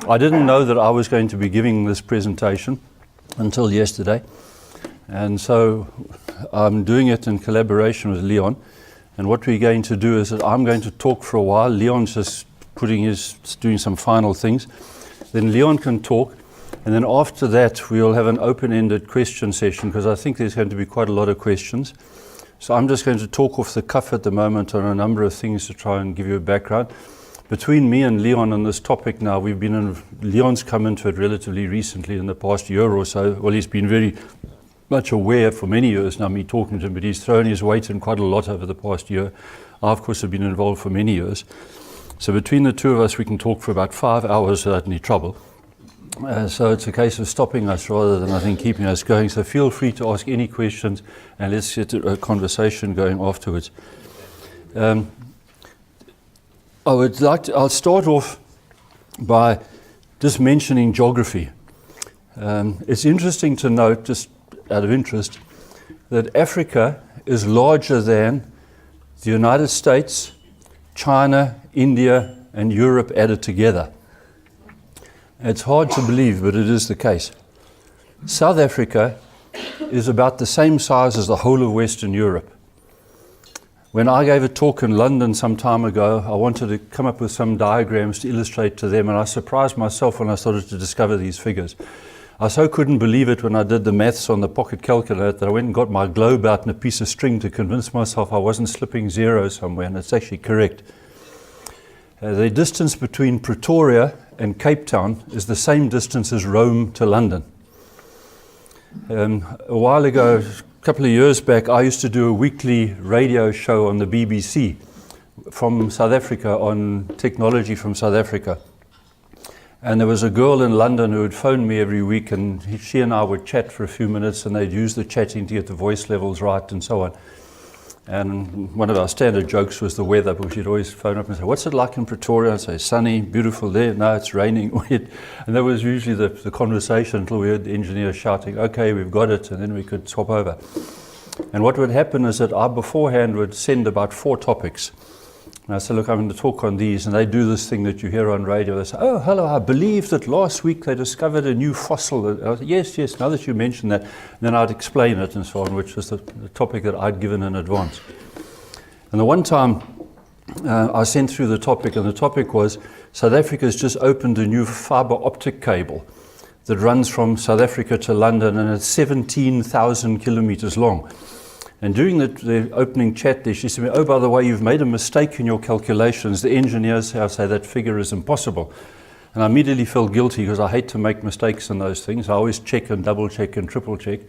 I didn't know that I was going to be giving this presentation until yesterday, and so I'm doing it in collaboration with Leon. And what we're going to do is that I'm going to talk for a while. Leon's just doing some final things. Then Leon can talk, and then after that we'll have an open-ended question session, because I think there's going to be quite a lot of questions. So I'm just going to talk off the cuff at the moment on a number of things to try and give you a background. Between me and Leon on this topic now, Leon's come into it relatively recently in the past year or so. Well, he's been very much aware for many years now, me talking to him, but he's thrown his weight in quite a lot over the past year. I, of course, have been involved for many years. So between the two of us, we can talk for about 5 hours without any trouble. So it's a case of stopping us rather than, I think, keeping us going. So feel free to ask any questions, and let's get a conversation going afterwards. I'll start off by just mentioning geography. It's interesting to note, just out of interest, that Africa is larger than the United States, China, India, and Europe added together. It's hard to believe, but it is the case. South Africa is about the same size as the whole of Western Europe. When I gave a talk in London some time ago, I wanted to come up with some diagrams to illustrate to them, and I surprised myself when I started to discover these figures. I so couldn't believe it when I did the maths on the pocket calculator that I went and got my globe out and a piece of string to convince myself I wasn't slipping zero somewhere, and it's actually correct. The distance between Pretoria and Cape Town is the same distance as Rome to London. A while ago, a couple of years back, I used to do a weekly radio show on the BBC from South Africa on technology from South Africa. And there was a girl in London who would phone me every week, and she and I would chat for a few minutes, and they'd use the chatting to get the voice levels right and so on. And one of our standard jokes was the weather, because she'd always phone up and say, "What's it like in Pretoria?" I'd say, "Sunny, beautiful there." "No, it's raining, wet." And that was usually the conversation until we heard the engineer shouting, "Okay, we've got it," and then we could swap over. And what would happen is that I beforehand would send about 4 topics. And I said, "Look, I'm going to talk on these," and they do this thing that you hear on radio. They say, "Oh, hello, I believe that last week they discovered a new fossil." I said, yes, now that you mention that. And then I'd explain it and so on, which was the topic that I'd given in advance. And the one time I sent through the topic, and the topic was, South Africa's just opened a new fiber optic cable that runs from South Africa to London, and it's 17,000 kilometers long. And during the opening chat there, she said, "Oh, by the way, you've made a mistake in your calculations. The engineers say that figure is impossible." And I immediately felt guilty, because I hate to make mistakes in those things. I always check and double check and triple check.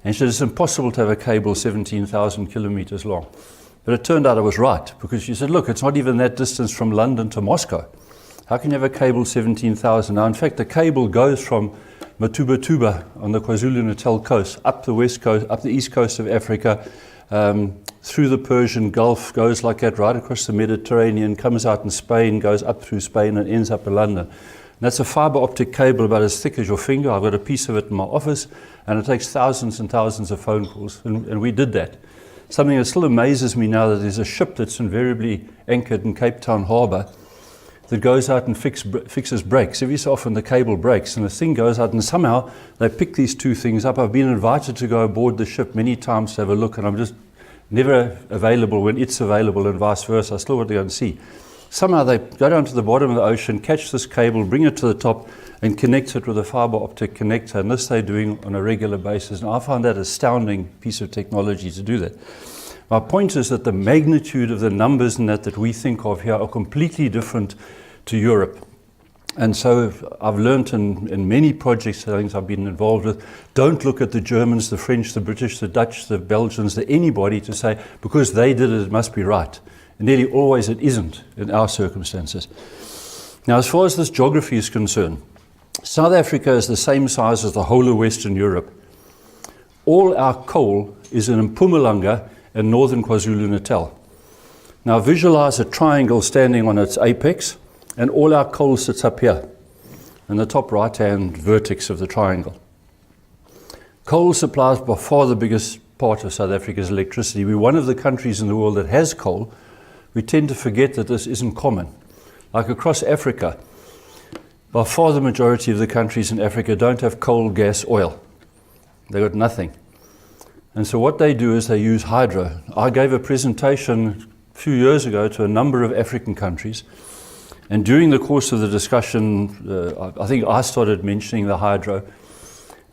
And she said, "It's impossible to have a cable 17,000 kilometers long." But it turned out I was right, because she said, "Look, it's not even that distance from London to Moscow. How can you have a cable 17,000? Now, in fact, the cable goes from Matuba on the KwaZulu-Natal coast, up the west coast, up the east coast of Africa, through the Persian Gulf, goes like that right across the Mediterranean, comes out in Spain, goes up through Spain, and ends up in London. And that's a fiber optic cable about as thick as your finger. I've got a piece of it in my office, and it takes thousands and thousands of phone calls, and we did that. Something that still amazes me now, that there's a ship that's invariably anchored in Cape Town Harbour that goes out and fixes brakes. Every so often the cable breaks, and the thing goes out, and somehow they pick these two things up. I've been invited to go aboard the ship many times to have a look, and I'm just never available when it's available, and vice versa. I still want to go and see. Somehow they go down to the bottom of the ocean, catch this cable, bring it to the top, and connect it with a fiber optic connector, and this they're doing on a regular basis. And I find that an astounding piece of technology to do that. My point is that the magnitude of the numbers in that we think of here are completely different to Europe. And so I've learned in many projects, things I've been involved with, don't look at the Germans, the French, the British, the Dutch, the Belgians, anybody to say, because they did it, it must be right. And nearly always it isn't in our circumstances. Now, as far as this geography is concerned, South Africa is the same size as the whole of Western Europe. All our coal is in Mpumalanga and northern KwaZulu-Natal. Now visualize a triangle standing on its apex, and all our coal sits up here in the top right-hand vertex of the triangle. Coal supplies by far the biggest part of South Africa's electricity. We're one of the countries in the world that has coal. We tend to forget that this isn't common. Like across Africa, By far the majority of the countries in Africa don't have coal, gas, oil. They've got nothing. And so what they do is they use hydro. I gave a presentation a few years ago to a number of African countries. And during the course of the discussion, I think I started mentioning the hydro.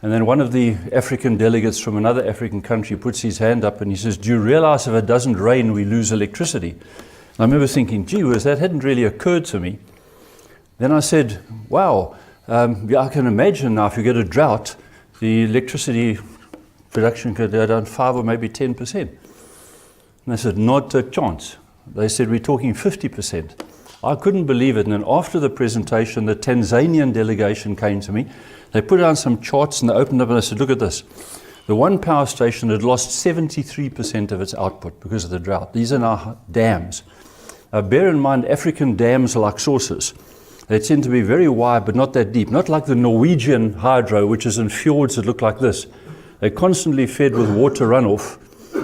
And then one of the African delegates from another African country puts his hand up and he says, "Do you realize if it doesn't rain, we lose electricity?" And I remember thinking, gee whiz, that hadn't really occurred to me. Then I said, wow, yeah, I can imagine now if you get a drought, the electricity production could go down 5 or maybe 10%. And they said, not a chance. They said, we're talking 50%. I couldn't believe it. And then after the presentation, the Tanzanian delegation came to me. They put down some charts and they opened up and I said, look at this. The one power station had lost 73% of its output because of the drought. These are now dams. Now bear in mind, African dams are like saucers. They tend to be very wide but not that deep. Not like the Norwegian hydro, which is in fjords that look like this. They're constantly fed with water runoff.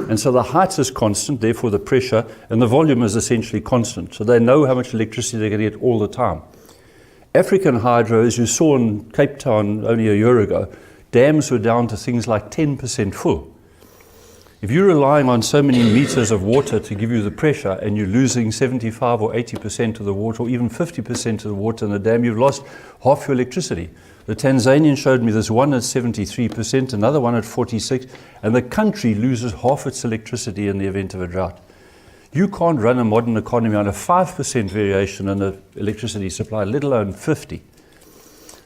And so the height is constant, therefore the pressure, and the volume is essentially constant. So they know how much electricity they're going to get all the time. African hydro, as you saw in Cape Town only a year ago, dams were down to things like 10% full. If you're relying on so many meters of water to give you the pressure and you're losing 75 or 80% of the water or even 50% of the water in the dam, you've lost half your electricity. The Tanzanian showed me there's one at 73%, another one at 46%, and the country loses half its electricity in the event of a drought. You can't run a modern economy on a 5% variation in the electricity supply, let alone 50%.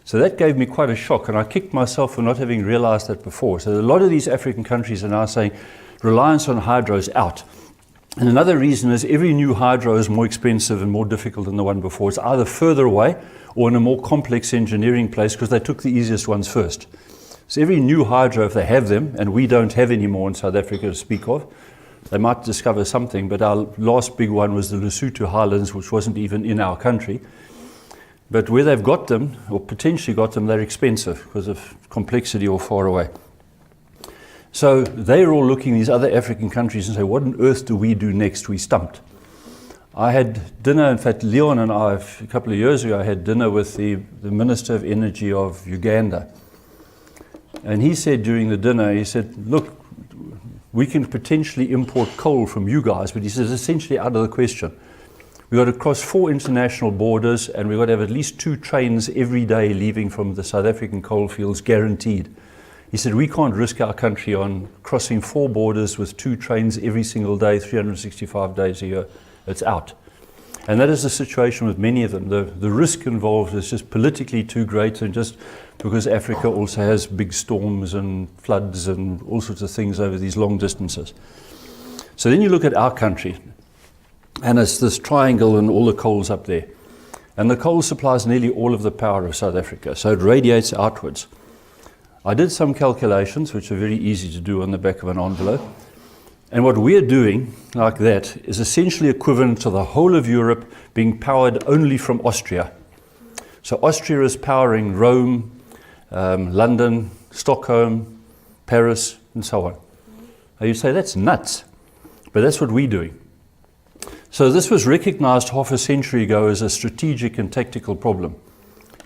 So that gave me quite a shock, and I kicked myself for not having realized that before. So a lot of these African countries are now saying reliance on hydro is out. And another reason is every new hydro is more expensive and more difficult than the one before. It's either further away or in a more complex engineering place because they took the easiest ones first. So every new hydro, if they have them, and we don't have any more in South Africa to speak of, they might discover something, but our last big one was the Lesotho Highlands, which wasn't even in our country. But where they've got them, or potentially got them, they're expensive because of complexity or far away. So they're all looking at these other African countries and say, what on earth do we do next? We stumped. I had dinner, in fact, Leon and I, a couple of years ago, I had dinner with the Minister of Energy of Uganda. And he said during the dinner, he said, look, we can potentially import coal from you guys, but he says essentially out of the question. We've got to cross 4 international borders and we've got to have at least 2 trains every day leaving from the South African coal fields, guaranteed. He said, we can't risk our country on crossing 4 borders with 2 trains every single day, 365 days a year. It's out. And that is the situation with many of them. The risk involved is just politically too great, and just because Africa also has big storms and floods and all sorts of things over these long distances. So then you look at our country, and it's this triangle and all the coals up there. And the coal supplies nearly all of the power of South Africa, so it radiates outwards. I did some calculations, which are very easy to do on the back of an envelope. And what we're doing, like that, is essentially equivalent to the whole of Europe being powered only from Austria. So Austria is powering Rome, London, Stockholm, Paris, and so on. Now you say, that's nuts, but that's what we're doing. So this was recognized half a century ago as a strategic and tactical problem.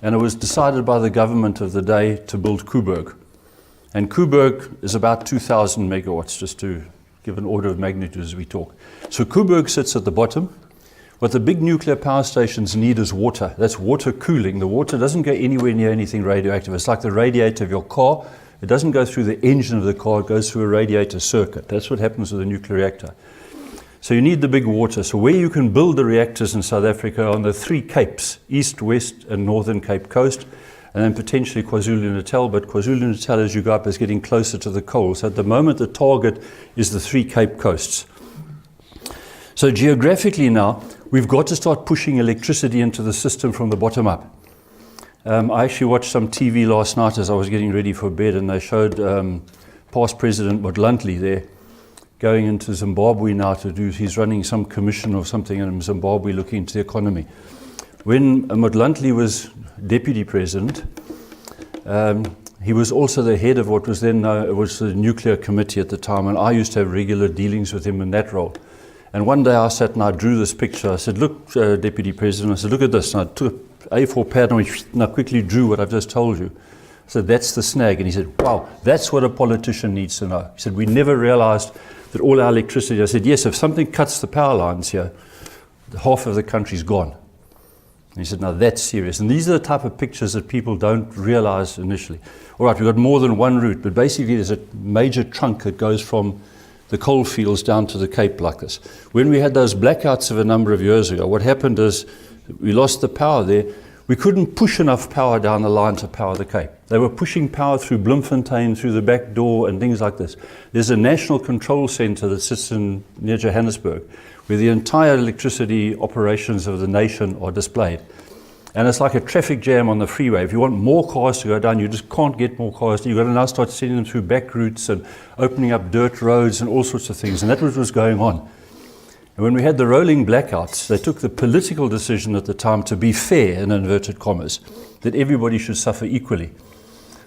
And it was decided by the government of the day to build Kuberg. And Kuberg is about 2,000 megawatts, just to give an order of magnitude as we talk. So Kuberg sits at the bottom. What the big nuclear power stations need is water. That's water cooling. The water doesn't go anywhere near anything radioactive. It's like the radiator of your car. It doesn't go through the engine of the car. It goes through a radiator circuit. That's what happens with a nuclear reactor. So you need the big water. So where you can build the reactors in South Africa on the 3 capes, East, West, and Northern Cape Coast, and then potentially KwaZulu-Natal, but KwaZulu-Natal as you go up is getting closer to the coal. So at the moment the target is the 3 Cape Coasts. So geographically now, we've got to start pushing electricity into the system from the bottom up. I actually watched some TV last night as I was getting ready for bed, and they showed past President Motlanthe there going into Zimbabwe now to do, he's running some commission or something in Zimbabwe looking into the economy. When Motlanthe was deputy president, he was also the head of what was then it was the nuclear committee at the time, and I used to have regular dealings with him in that role. And one day I sat and I drew this picture. I said, look, Deputy President, I said, look at this. And I A4 pad and I quickly drew what I've just told you. I said, that's the snag. And he said, wow, that's what a politician needs to know. He said, we never realized that all our electricity. I said, yes, if something cuts the power lines here, half of the country's gone. And he said, no, that's serious. And these are the type of pictures that people don't realize initially. All right, we've got more than one route, but basically there's a major trunk that goes from the coal fields down to the Cape like this. When we had those blackouts of a number of years ago, what happened is we lost the power there. We couldn't push enough power down the line to power the Cape. They were pushing power through Bloemfontein, through the back door and things like this. There's a national control center that sits near Johannesburg, where the entire electricity operations of the nation are displayed. And it's like a traffic jam on the freeway. If you want more cars to go down, you just can't get more cars. You've got to now start sending them through back routes and opening up dirt roads and all sorts of things. And that was what was going on. And when we had the rolling blackouts, they took the political decision at the time to be fair, in inverted commas, that everybody should suffer equally.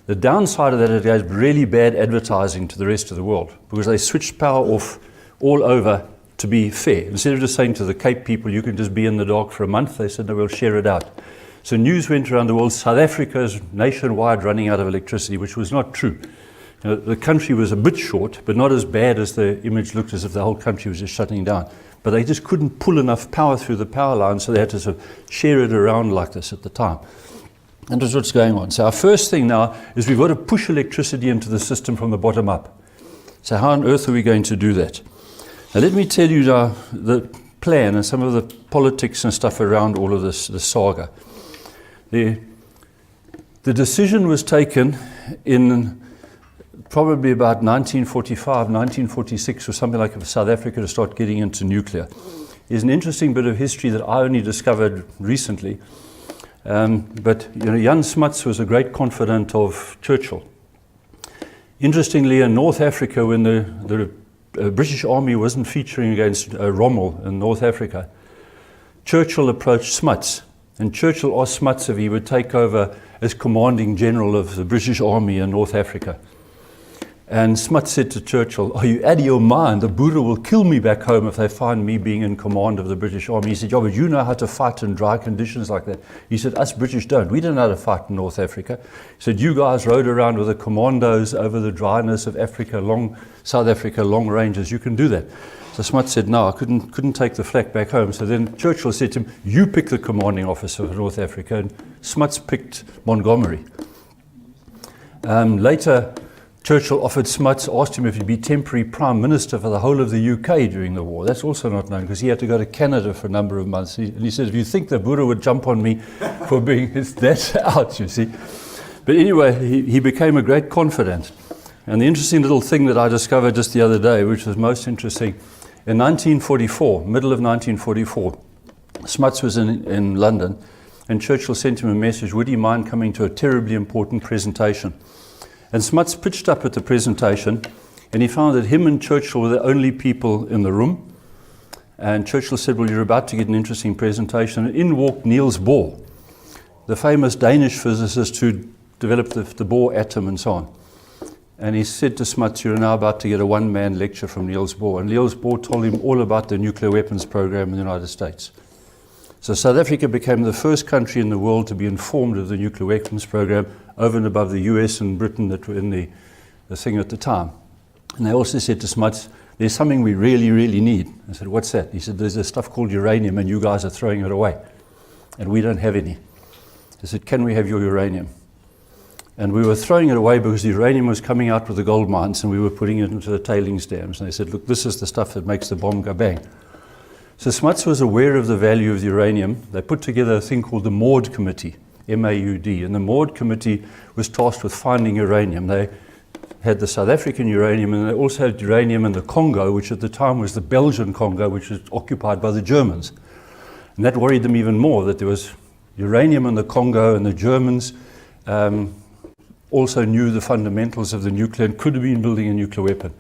The downside of that is it gave really bad advertising to the rest of the world, because they switched power off all over to be fair. Instead of just saying to the Cape people, you can just be in the dark for a month, they said, no, we'll share it out. So news went around the world, South Africa is nationwide running out of electricity, which was not true. You know, the country was a bit short, but not as bad as the image looked, as if the whole country was just shutting down. But they just couldn't pull enough power through the power line, so they had to sort of share it around like this at the time. And that's what's going on. So our first thing now is we've got to push electricity into the system from the bottom up. So how on earth are we going to do that? Now let me tell you now the plan and some of the politics and stuff around all of this saga. The decision was taken in probably about 1945, 1946 or something like that, for South Africa to start getting into nuclear. There's an interesting bit of history that I only discovered recently. But you know, Jan Smuts was a great confidant of Churchill. Interestingly, in North Africa, when the British Army wasn't featuring against Rommel in North Africa, Churchill approached Smuts. And Churchill asked Smuts if he would take over as commanding general of the British Army in North Africa. And Smuts said to Churchill, are you out of your mind? The Boere will kill me back home if they find me being in command of the British Army. He said, yeah, but you know how to fight in dry conditions like that. He said, us British don't. We don't know how to fight in North Africa. He said, you guys rode around with the commandos over the dryness of Africa, South Africa, long ranges. You can do that. So Smuts said, no, I couldn't take the flak back home. So then Churchill said to him, you pick the commanding officer of North Africa. And Smuts picked Montgomery. Later, Churchill offered Smuts, asked him if he'd be temporary prime minister for the whole of the UK during the war. That's also not known, because he had to go to Canada for a number of months. And he said, if you think the Boere would jump on me for being, that's out, you see. But anyway, he became a great confidant. And the interesting little thing that I discovered just the other day, which was most interesting, in 1944, middle of 1944, Smuts was in London, and Churchill sent him a message, would he mind coming to a terribly important presentation? And Smuts pitched up at the presentation, and he found that him and Churchill were the only people in the room. And Churchill said, well, you're about to get an interesting presentation. And in walked Niels Bohr, the famous Danish physicist who developed the Bohr atom and so on. And he said to Smuts, you're now about to get a one-man lecture from Niels Bohr. And Niels Bohr told him all about the nuclear weapons program in the United States. So South Africa became the first country in the world to be informed of the nuclear weapons program, over and above the US and Britain that were in the thing at the time. And they also said to Smuts, there's something we really, really need. I said, what's that? He said, there's this stuff called uranium and you guys are throwing it away. And we don't have any. I said, can we have your uranium? And we were throwing it away because the uranium was coming out with the gold mines and we were putting it into the tailings dams. And they said, look, this is the stuff that makes the bomb go bang. So Smuts was aware of the value of the uranium. They put together a thing called the Maud Committee, M-A-U-D, and the Maud Committee was tasked with finding uranium. They had the South African uranium, and they also had uranium in the Congo, which at the time was the Belgian Congo, which was occupied by the Germans. And that worried them even more, that there was uranium in the Congo, and the Germans also knew the fundamentals of the nuclear and could have been building a nuclear weapon.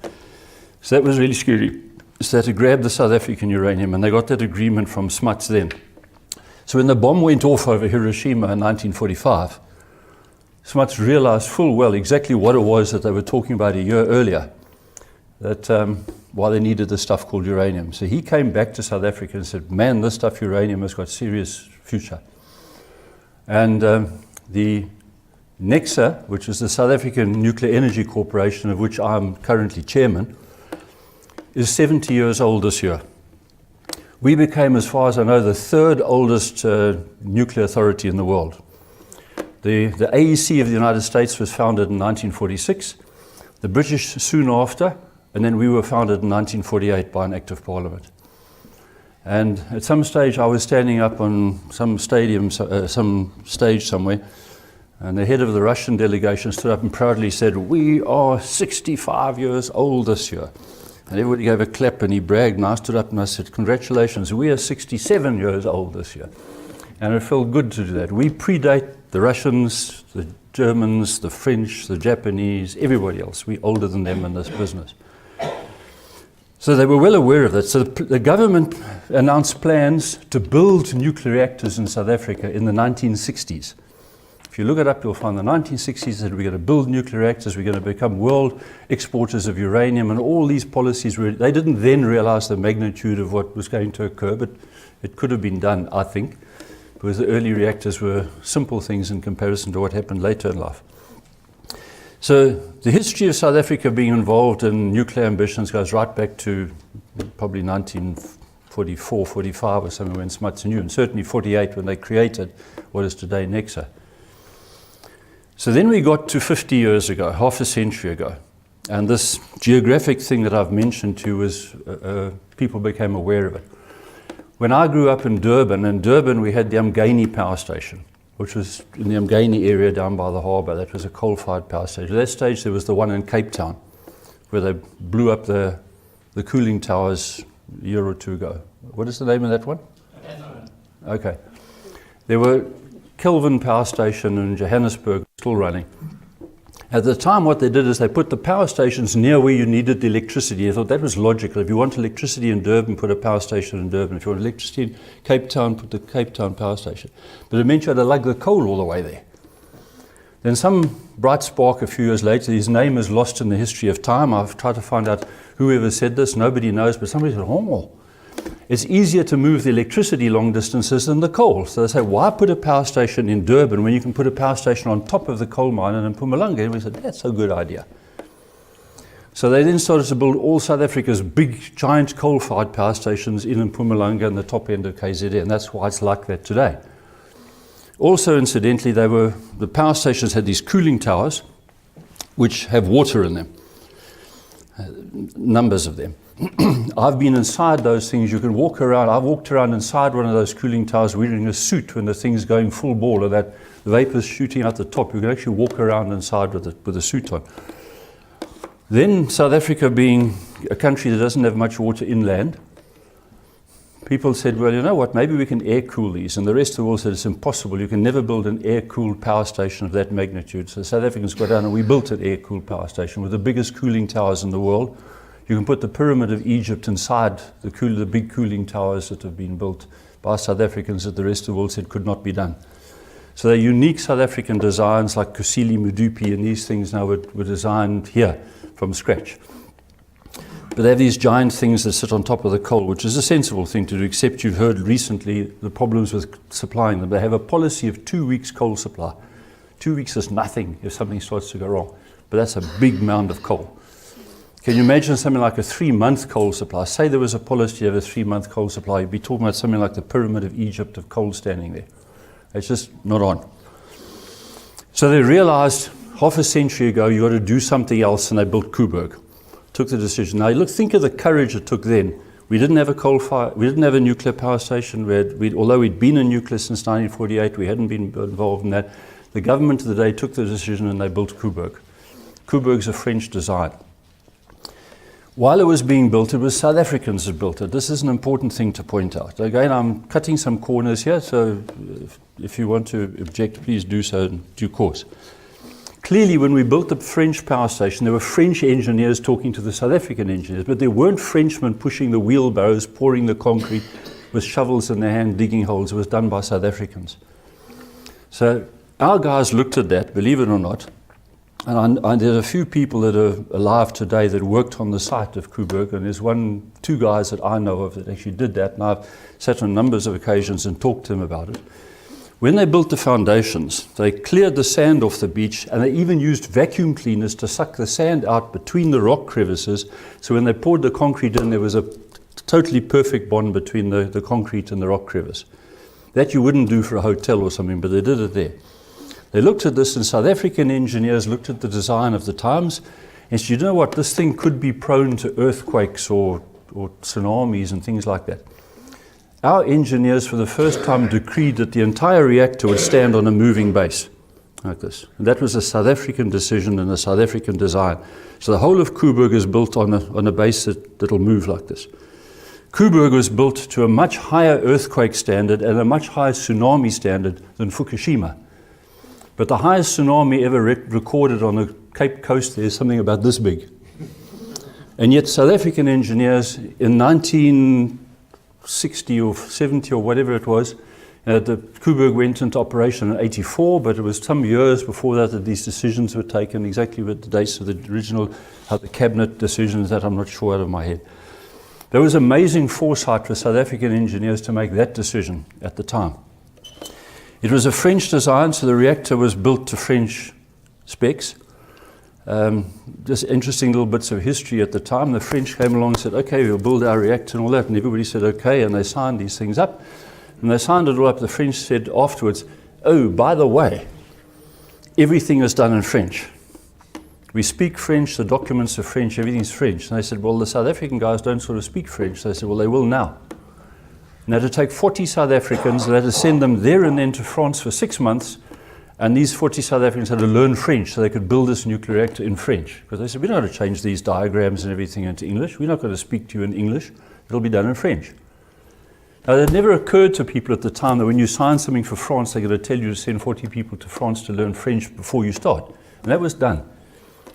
So that was really scary. So they had to grab the South African uranium, and they got that agreement from Smuts then. So when the bomb went off over Hiroshima in 1945, Smuts realized full well exactly what it was that they were talking about a year earlier, that why they needed this stuff called uranium. So he came back to South Africa and said, man, this stuff uranium has got serious future. And the NECSA, which is the South African Nuclear Energy Corporation, of which I'm currently chairman, is 70 years old this year. We became, as far as I know, the third oldest nuclear authority in the world. The AEC of the United States was founded in 1946, the British soon after, and then we were founded in 1948 by an act of parliament. And at some stage I was standing up on some stadium, some stage somewhere, and the head of the Russian delegation stood up and proudly said, "We are 65 years old this year." And everybody gave a clap and he bragged, and I stood up and I said, "Congratulations, we are 67 years old this year." And it felt good to do that. We predate the Russians, the Germans, the French, the Japanese, everybody else. We're older than them in this business. So they were well aware of that. So the government announced plans to build nuclear reactors in South Africa in the 1960s. If you look it up, you'll find the 1960s that we're going to build nuclear reactors, we're going to become world exporters of uranium, and all these policies, they didn't then realize the magnitude of what was going to occur, but it could have been done, I think, because the early reactors were simple things in comparison to what happened later in life. So the history of South Africa being involved in nuclear ambitions goes right back to probably 1944, 45 or something when Smuts knew, and certainly 48 when they created what is today NECSA. So then we got to 50 years ago, half a century ago, and this geographic thing that I've mentioned to you was people became aware of it. When I grew up in Durban we had the Umgeni power station, which was in the Umgeni area down by the harbour. That was a coal-fired power station. At that stage there was the one in Cape Town, where they blew up the cooling towers a year or two ago. What is the name of that one? Okay. There were Kelvin power station in Johannesburg still running. At the time what they did is they put the power stations near where you needed the electricity. I thought that was logical. If you want electricity in Durban, put a power station in Durban. If you want electricity in Cape Town, put the Cape Town power station. But it meant you had to lug the coal all the way there. Then some bright spark a few years later, his name is lost in the history of time. I've tried to find out whoever said this. Nobody knows, but somebody said, "Oh, it's easier to move the electricity long distances than the coal." So they say, why put a power station in Durban when you can put a power station on top of the coal mine in Mpumalanga? And we said, that's a good idea. So they then started to build all South Africa's big, giant coal-fired power stations in Mpumalanga and the top end of KZN, and that's why it's like that today. Also, incidentally, the power stations had these cooling towers, which have water in them, numbers of them. I've been inside those things. You can walk around. I've walked around inside one of those cooling towers wearing a suit when the thing's going full ball, or that the vapor's shooting out the top. You can actually walk around inside with a suit on. Then South Africa being a country that doesn't have much water inland, people said, well, you know what, maybe we can air cool these. And the rest of the world said it's impossible. You can never build an air-cooled power station of that magnitude. So South Africans got down and we built an air-cooled power station with the biggest cooling towers in the world. You can put the Pyramid of Egypt inside the big cooling towers that have been built by South Africans that the rest of the world said could not be done. So they're unique South African designs like Kusile Mudupi and these things now were designed here from scratch. But they have these giant things that sit on top of the coal, which is a sensible thing to do, except you've heard recently the problems with supplying them. They have a policy of 2 weeks coal supply. 2 weeks is nothing if something starts to go wrong, but that's a big mound of coal. Can you imagine something like a 3-month coal supply? Say there was a policy to have a 3-month coal supply, you'd be talking about something like the Pyramid of Egypt of coal standing there. It's just not on. So they realized half a century ago you got to do something else, and they built Kuberg. Took the decision. Now look, think of the courage it took then. We didn't have a coal fire, we didn't have a nuclear power station. Although we'd been in nuclear since 1948, we hadn't been involved in that. The government of the day took the decision and they built Kuberg. Kuberg's a French design. While it was being built, it was South Africans that built it. This is an important thing to point out. Again, I'm cutting some corners here, so if you want to object, please do so in due course. Clearly, when we built the French power station, there were French engineers talking to the South African engineers, but there weren't Frenchmen pushing the wheelbarrows, pouring the concrete with shovels in their hand, digging holes. It was done by South Africans. So our guys looked at that, believe it or not, and there's a few people that are alive today that worked on the site of Kuberg, and there's 2 guys that I know of that actually did that, and I've sat on numbers of occasions and talked to them about it. When they built the foundations, they cleared the sand off the beach, and they even used vacuum cleaners to suck the sand out between the rock crevices. So when they poured the concrete in, there was a totally perfect bond between the concrete and the rock crevice. That you wouldn't do for a hotel or something, but they did it there. They looked at this, and South African engineers looked at the design of the times and said, you know what, this thing could be prone to earthquakes or tsunamis and things like that. Our engineers, for the first time, decreed that the entire reactor would stand on a moving base, like this. And that was a South African decision and a South African design. So the whole of Kuberg is built on a base that'll move like this. Kuberg was built to a much higher earthquake standard and a much higher tsunami standard than Fukushima. But the highest tsunami ever recorded on the Cape Coast there is something about this big. And yet South African engineers in 1960 or 70 or whatever it was, the Kuberg went into operation in 84, but it was some years before that these decisions were taken, exactly with the dates of the original, the cabinet decisions that I'm not sure out of my head. There was amazing foresight for South African engineers to make that decision at the time. It was a French design, so the reactor was built to French specs. Just interesting little bits of history at the time. The French came along and said, okay, we'll build our reactor and all that, and everybody said okay, and they signed these things up. And they signed it all up. The French said afterwards, oh, by the way, everything is done in French. We speak French, the documents are French, everything's French. And they said, well, the South African guys don't sort of speak French. So they said, well, they will now. And they had to take 40 South Africans, they had to send them there and then to France for 6 months. And these 40 South Africans had to learn French so they could build this nuclear reactor in French. Because they said, we're not going to change these diagrams and everything into English. We're not going to speak to you in English. It'll be done in French. Now, it never occurred to people at the time that when you sign something for France, they're going to tell you to send 40 people to France to learn French before you start. And that was done.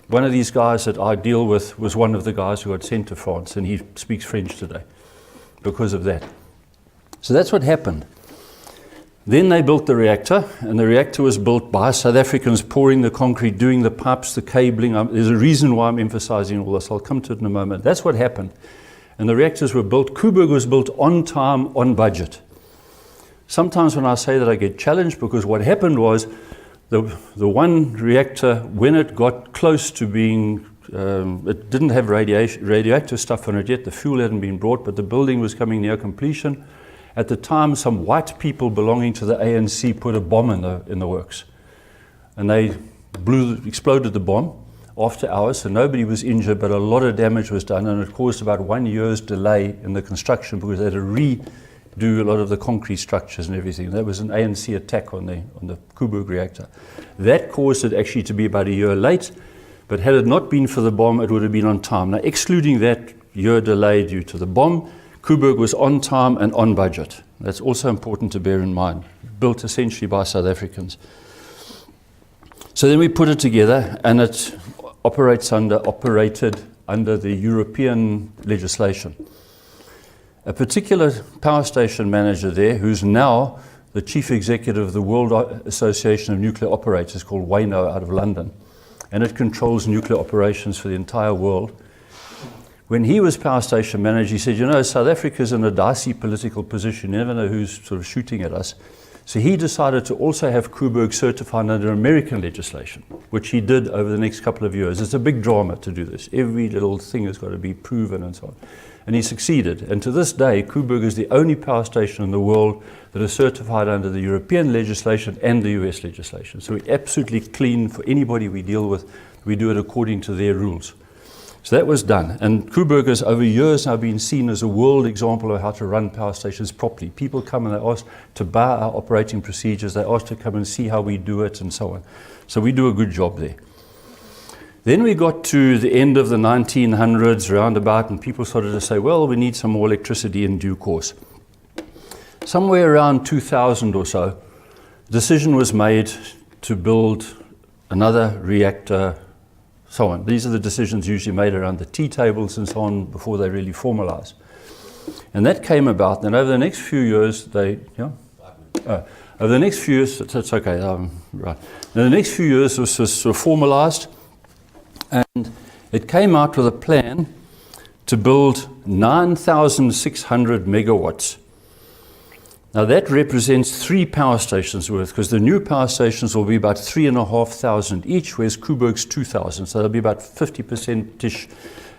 One of these guys that I deal with was one of the guys who got sent to France, and he speaks French today because of that. So that's what happened. Then they built the reactor, and the reactor was built by South Africans pouring the concrete, doing the pipes, the cabling. There's a reason why I'm emphasizing all this. I'll come to it in a moment. That's what happened. And the reactors were built. Kuberg was built on time, on budget. Sometimes when I say that, I get challenged because what happened was the one reactor, when it got close to being, it didn't have radioactive stuff on it yet. The fuel hadn't been brought, but the building was coming near completion. At the time, some white people belonging to the ANC put a bomb in the works. And they exploded the bomb after hours, so nobody was injured, but a lot of damage was done, and it caused about 1 year's delay in the construction because they had to redo a lot of the concrete structures and everything. That was an ANC attack on the Kuberg reactor. That caused it actually to be about a year late, but had it not been for the bomb, it would have been on time. Now, excluding that year delay due to the bomb, Kuberg was on time and on budget. That's also important to bear in mind. Built essentially by South Africans. So then we put it together, and it operated under the European legislation. A particular power station manager there, who's now the chief executive of the World Association of Nuclear Operators, called Wano, out of London, and it controls nuclear operations for the entire world. When he was power station manager, he said, you know, South Africa's in a dicey political position. You never know who's sort of shooting at us. So he decided to also have Kuberg certified under American legislation, which he did over the next couple of years. It's a big drama to do this. Every little thing has got to be proven and so on. And he succeeded. And to this day, Kuberg is the only power station in the world that is certified under the European legislation and the US legislation. So we're absolutely clean for anybody we deal with. We do it according to their rules. So that was done. And Kuberg has over years now been seen as a world example of how to run power stations properly. People come and they ask to buy our operating procedures. They ask to come and see how we do it and so on. So we do a good job there. Then we got to the end of the 1900s roundabout, and people started to say, well, we need some more electricity in due course. Somewhere around 2000 or so, a decision was made to build another reactor, so on. These are the decisions usually made around the tea tables and so on before they really formalize. And that came about, and over the next few years, over the next few years, that's okay, right. Now, the next few years was sort of formalized, and it came out with a plan to build 9,600 megawatts Now that represents 3 power stations worth, because the new power stations will be about 3,500 each, whereas Kuberg's 2,000, so they'll be about 50%-ish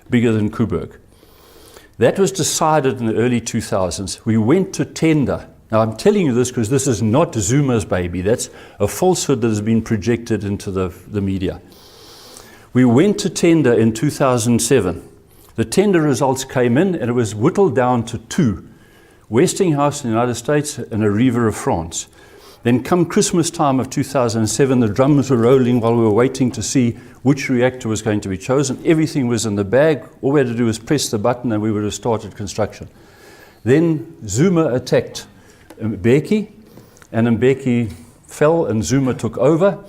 bigger than Kuberg. That was decided in the early 2000s. We went to tender. Now I'm telling you this because this is not Zuma's baby. That's a falsehood that has been projected into the media. We went to tender in 2007. The tender results came in and it was whittled down to 2. Westinghouse in the United States and Arriva of France. Then come Christmas time of 2007, the drums were rolling while we were waiting to see which reactor was going to be chosen. Everything was in the bag. All we had to do was press the button and we would have started construction. Then Zuma attacked Mbeki, and Mbeki fell and Zuma took over.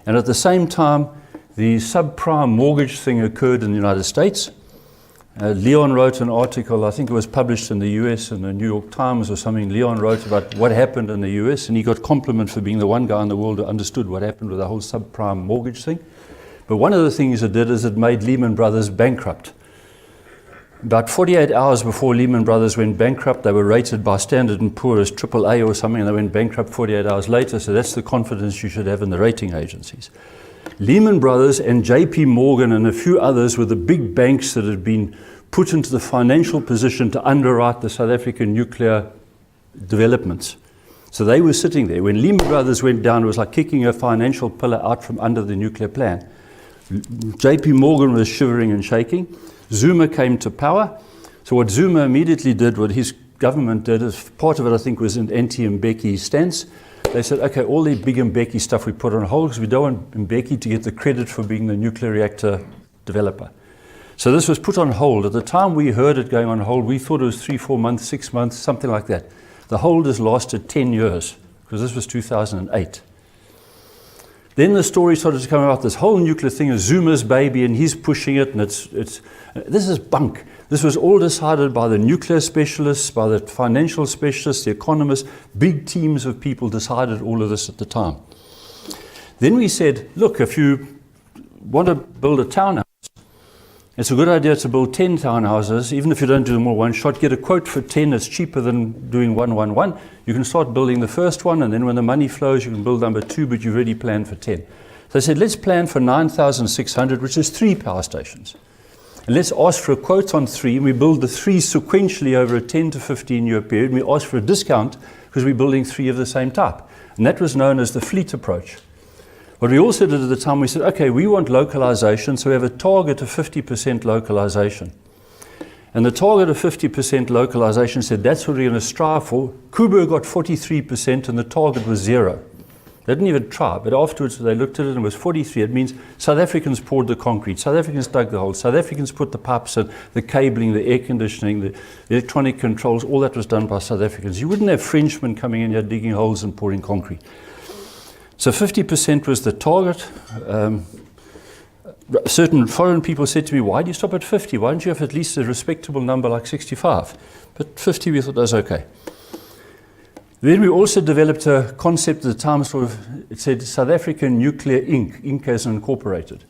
And at the same time, the subprime mortgage thing occurred in the United States. Leon wrote an article, I think it was published in the US in the New York Times or something. Leon wrote about what happened in the US, and he got compliment for being the one guy in the world who understood what happened with the whole subprime mortgage thing. But one of the things it did is it made Lehman Brothers bankrupt. About 48 hours before Lehman Brothers went bankrupt, they were rated by Standard & Poor's as AAA or something, and they went bankrupt 48 hours later, so that's the confidence you should have in the rating agencies. Lehman Brothers and JP Morgan and a few others were the big banks that had been put into the financial position to underwrite the South African nuclear developments. So they were sitting there. When Lehman Brothers went down, it was like kicking a financial pillar out from under the nuclear plan. JP Morgan was shivering and shaking. Zuma came to power. So what Zuma immediately did, what his government did, is part of it I think was an anti-Mbeki stance. They said, okay, all the big Mbeki stuff we put on hold because we don't want Mbeki to get the credit for being the nuclear reactor developer. So this was put on hold. At the time we heard it going on hold, we thought it was 3, 4 months, 6 months, something like that. The hold has lasted 10 years because this was 2008. Then the story started to come about. This whole nuclear thing is Zuma's baby and he's pushing it, and this is bunk. This was all decided by the nuclear specialists, by the financial specialists, the economists. Big teams of people decided all of this at the time. Then we said, look, if you want to build a townhouse, it's a good idea to build 10 townhouses, even if you don't do them all one shot. Get a quote for 10, it's cheaper than doing 1, 1, 1. You can start building the first one, and then when the money flows, you can build number 2, but you've already planned for 10. So I said, let's plan for 9,600, which is 3 power stations. And let's ask for a quote on 3, and we build the 3 sequentially over a 10 to 15 year period. And we ask for a discount because we're building 3 of the same type. And that was known as the fleet approach. What we also did at the time, we said, okay, we want localization, so we have a target of 50% localization. And the target of 50% localization said that's what we're going to strive for. Kuberg got 43% and the target was 0. They didn't even try, but afterwards they looked at it and it was 43. It means South Africans poured the concrete, South Africans dug the holes, South Africans put the pipes in, the cabling, the air conditioning, the electronic controls, all that was done by South Africans. You wouldn't have Frenchmen coming in here digging holes and pouring concrete. So 50% was the target. Certain foreign people said to me, why do you stop at 50? Why don't you have at least a respectable number like 65? But 50 we thought that was okay. Then we also developed a concept at the time, it said South African Nuclear Inc., Inc. as incorporated.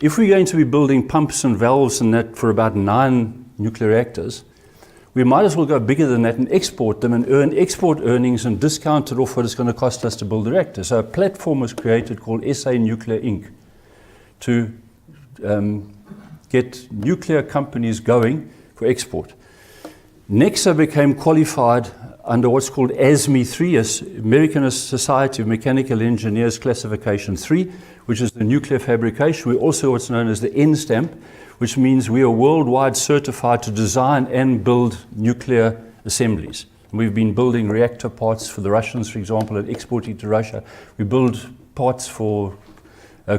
If we're going to be building pumps and valves and that for about 9 nuclear reactors, we might as well go bigger than that and export them and earn export earnings and discount it off what it's going to cost us to build a reactor. So a platform was created called SA Nuclear Inc. to get nuclear companies going for export. Nexa became qualified under what's called ASME 3, as American Society of Mechanical Engineers Classification 3, which is the nuclear fabrication. We also what's known as the N stamp, which means we are worldwide certified to design and build nuclear assemblies. And we've been building reactor parts for the Russians, for example, and exporting to Russia. We build parts for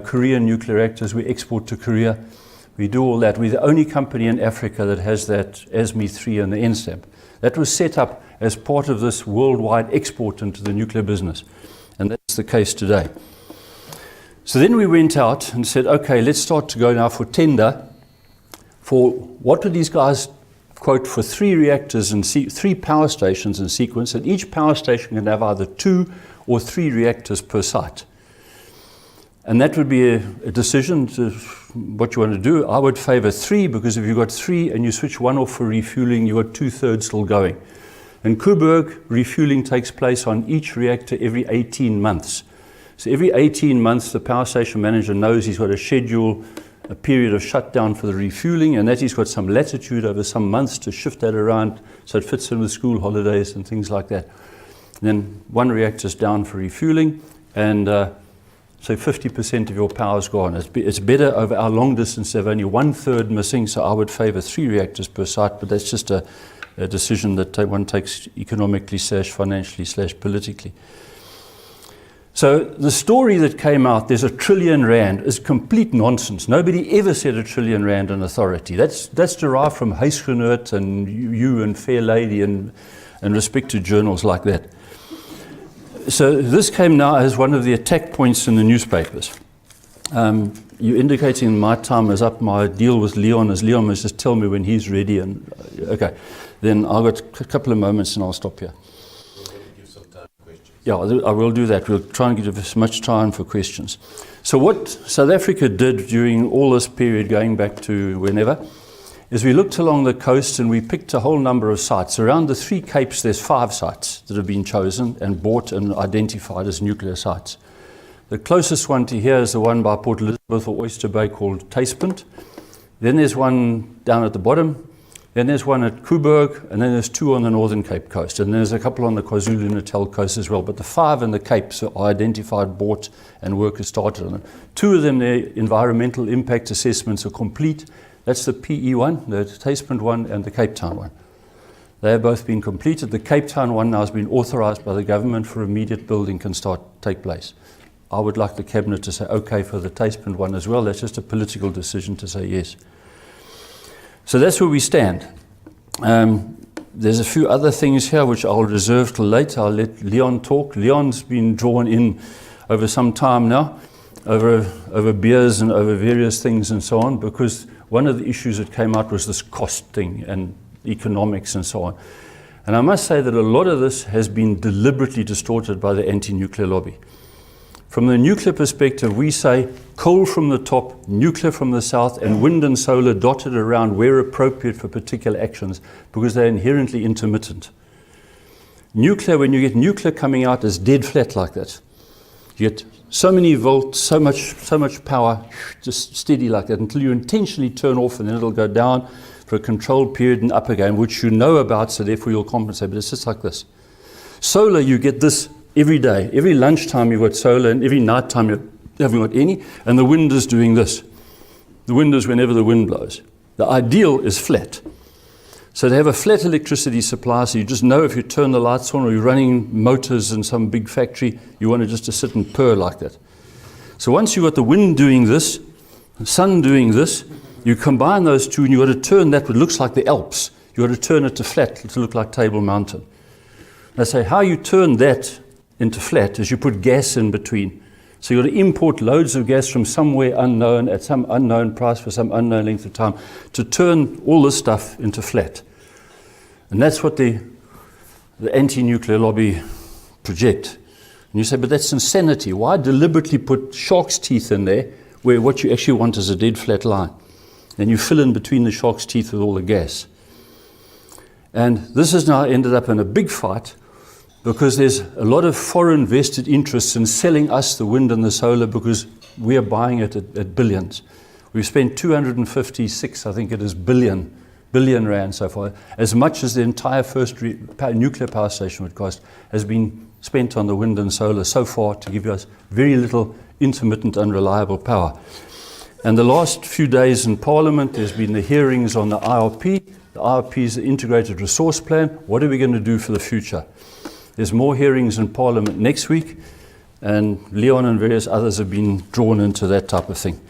Korean nuclear reactors. We export to Korea. We do all that. We're the only company in Africa that has that ASME 3 and the N stamp. That was set up as part of this worldwide export into the nuclear business. And that's the case today. So then we went out and said, okay, let's start to go now for tender for what would these guys quote for 3 reactors and 3 power stations in sequence, and each power station can have either 2 or 3 reactors per site. And that would be a decision to what you want to do. I would favor 3, because if you've got 3 and you switch one off for refueling, you've got 2/3 still going. And Kuberg refueling takes place on each reactor every 18 months. So every 18 months, the power station manager knows he's got to schedule a period of shutdown for the refueling, and that he's got some latitude over some months to shift that around so it fits in with school holidays and things like that. And then one reactor's down for refueling, and so 50% of your power's gone. It's better over our long distance to have only 1/3 missing, so I would favor 3 reactors per site, but that's just a decision that one takes economically / financially / politically. So the story that came out, there's R1 trillion, is complete nonsense. Nobody ever said R1 trillion in authority. That's derived from Huisgenoot and you and Fair Lady and respected journals like that. So this came now as one of the attack points in the newspapers. You're indicating my time is up. My deal with Leon is Leon must just tell me when he's ready. And okay, then I've got a couple of moments and I'll stop here. Yeah, I will do that. We'll try and give as much time for questions. So what South Africa did during all this period, going back to whenever, is we looked along the coast and we picked a whole number of sites. Around the 3 capes, there's 5 sites that have been chosen and bought and identified as nuclear sites. The closest one to here is the one by Port Elizabeth or Oyster Bay called Taspunt. Then there's one down at the bottom. Then there's one at Kuberg, and then there's 2 on the Northern Cape coast, and there's a couple on the KwaZulu-Natal coast as well. But the 5 in the Capes are identified, bought, and work has started on them. 2 of them, their environmental impact assessments are complete. That's the PE one, the Taspunt one, and the Cape Town one. They have both been completed. The Cape Town one now has been authorised by the government for immediate building can take place. I would like the Cabinet to say okay for the Taspunt one as well. That's just a political decision to say yes. So that's where we stand. There's a few other things here which I'll reserve till later. I'll let Leon talk. Leon's been drawn in over some time now, over beers and over various things and so on, because one of the issues that came out was this cost thing and economics and so on. And I must say that a lot of this has been deliberately distorted by the anti-nuclear lobby. From the nuclear perspective, we say coal from the top, nuclear from the south, and wind and solar dotted around where appropriate for particular actions, because they're inherently intermittent. Nuclear, when you get nuclear coming out, is dead flat like that. You get so many volts, so much power, just steady like that, until you intentionally turn off, and then it'll go down for a controlled period and up again, which you know about, so therefore you'll compensate, but it's just like this. Solar, you get this every day. Every lunchtime you've got solar, and every night time you haven't got any, and the wind is doing this. The wind is whenever the wind blows. The ideal is flat. So to have a flat electricity supply, so you just know if you turn the lights on or you're running motors in some big factory, you want to just to sit and purr like that. So once you've got the wind doing this, the sun doing this, you combine those two and you've got to turn that, what looks like the Alps, you've got to turn it to flat to look like Table Mountain. I say how you turn that into flat is you put gas in between. So you've got to import loads of gas from somewhere unknown at some unknown price for some unknown length of time to turn all this stuff into flat. And that's what the anti-nuclear lobby project. And you say, but that's insanity. Why deliberately put shark's teeth in there where what you actually want is a dead flat line? And you fill in between the shark's teeth with all the gas. And this has now ended up in a big fight because there's a lot of foreign vested interests in selling us the wind and the solar because we are buying it at billions. We've spent 256, I think it is, billion rand so far. As much as the entire first nuclear power station would cost has been spent on the wind and solar so far to give us very little intermittent, unreliable power. And the last few days in Parliament, there's been the hearings on the IRP. The IRP is the Integrated Resource Plan. What are we going to do for the future? There's more hearings in Parliament next week, and Leon and various others have been drawn into that type of thing.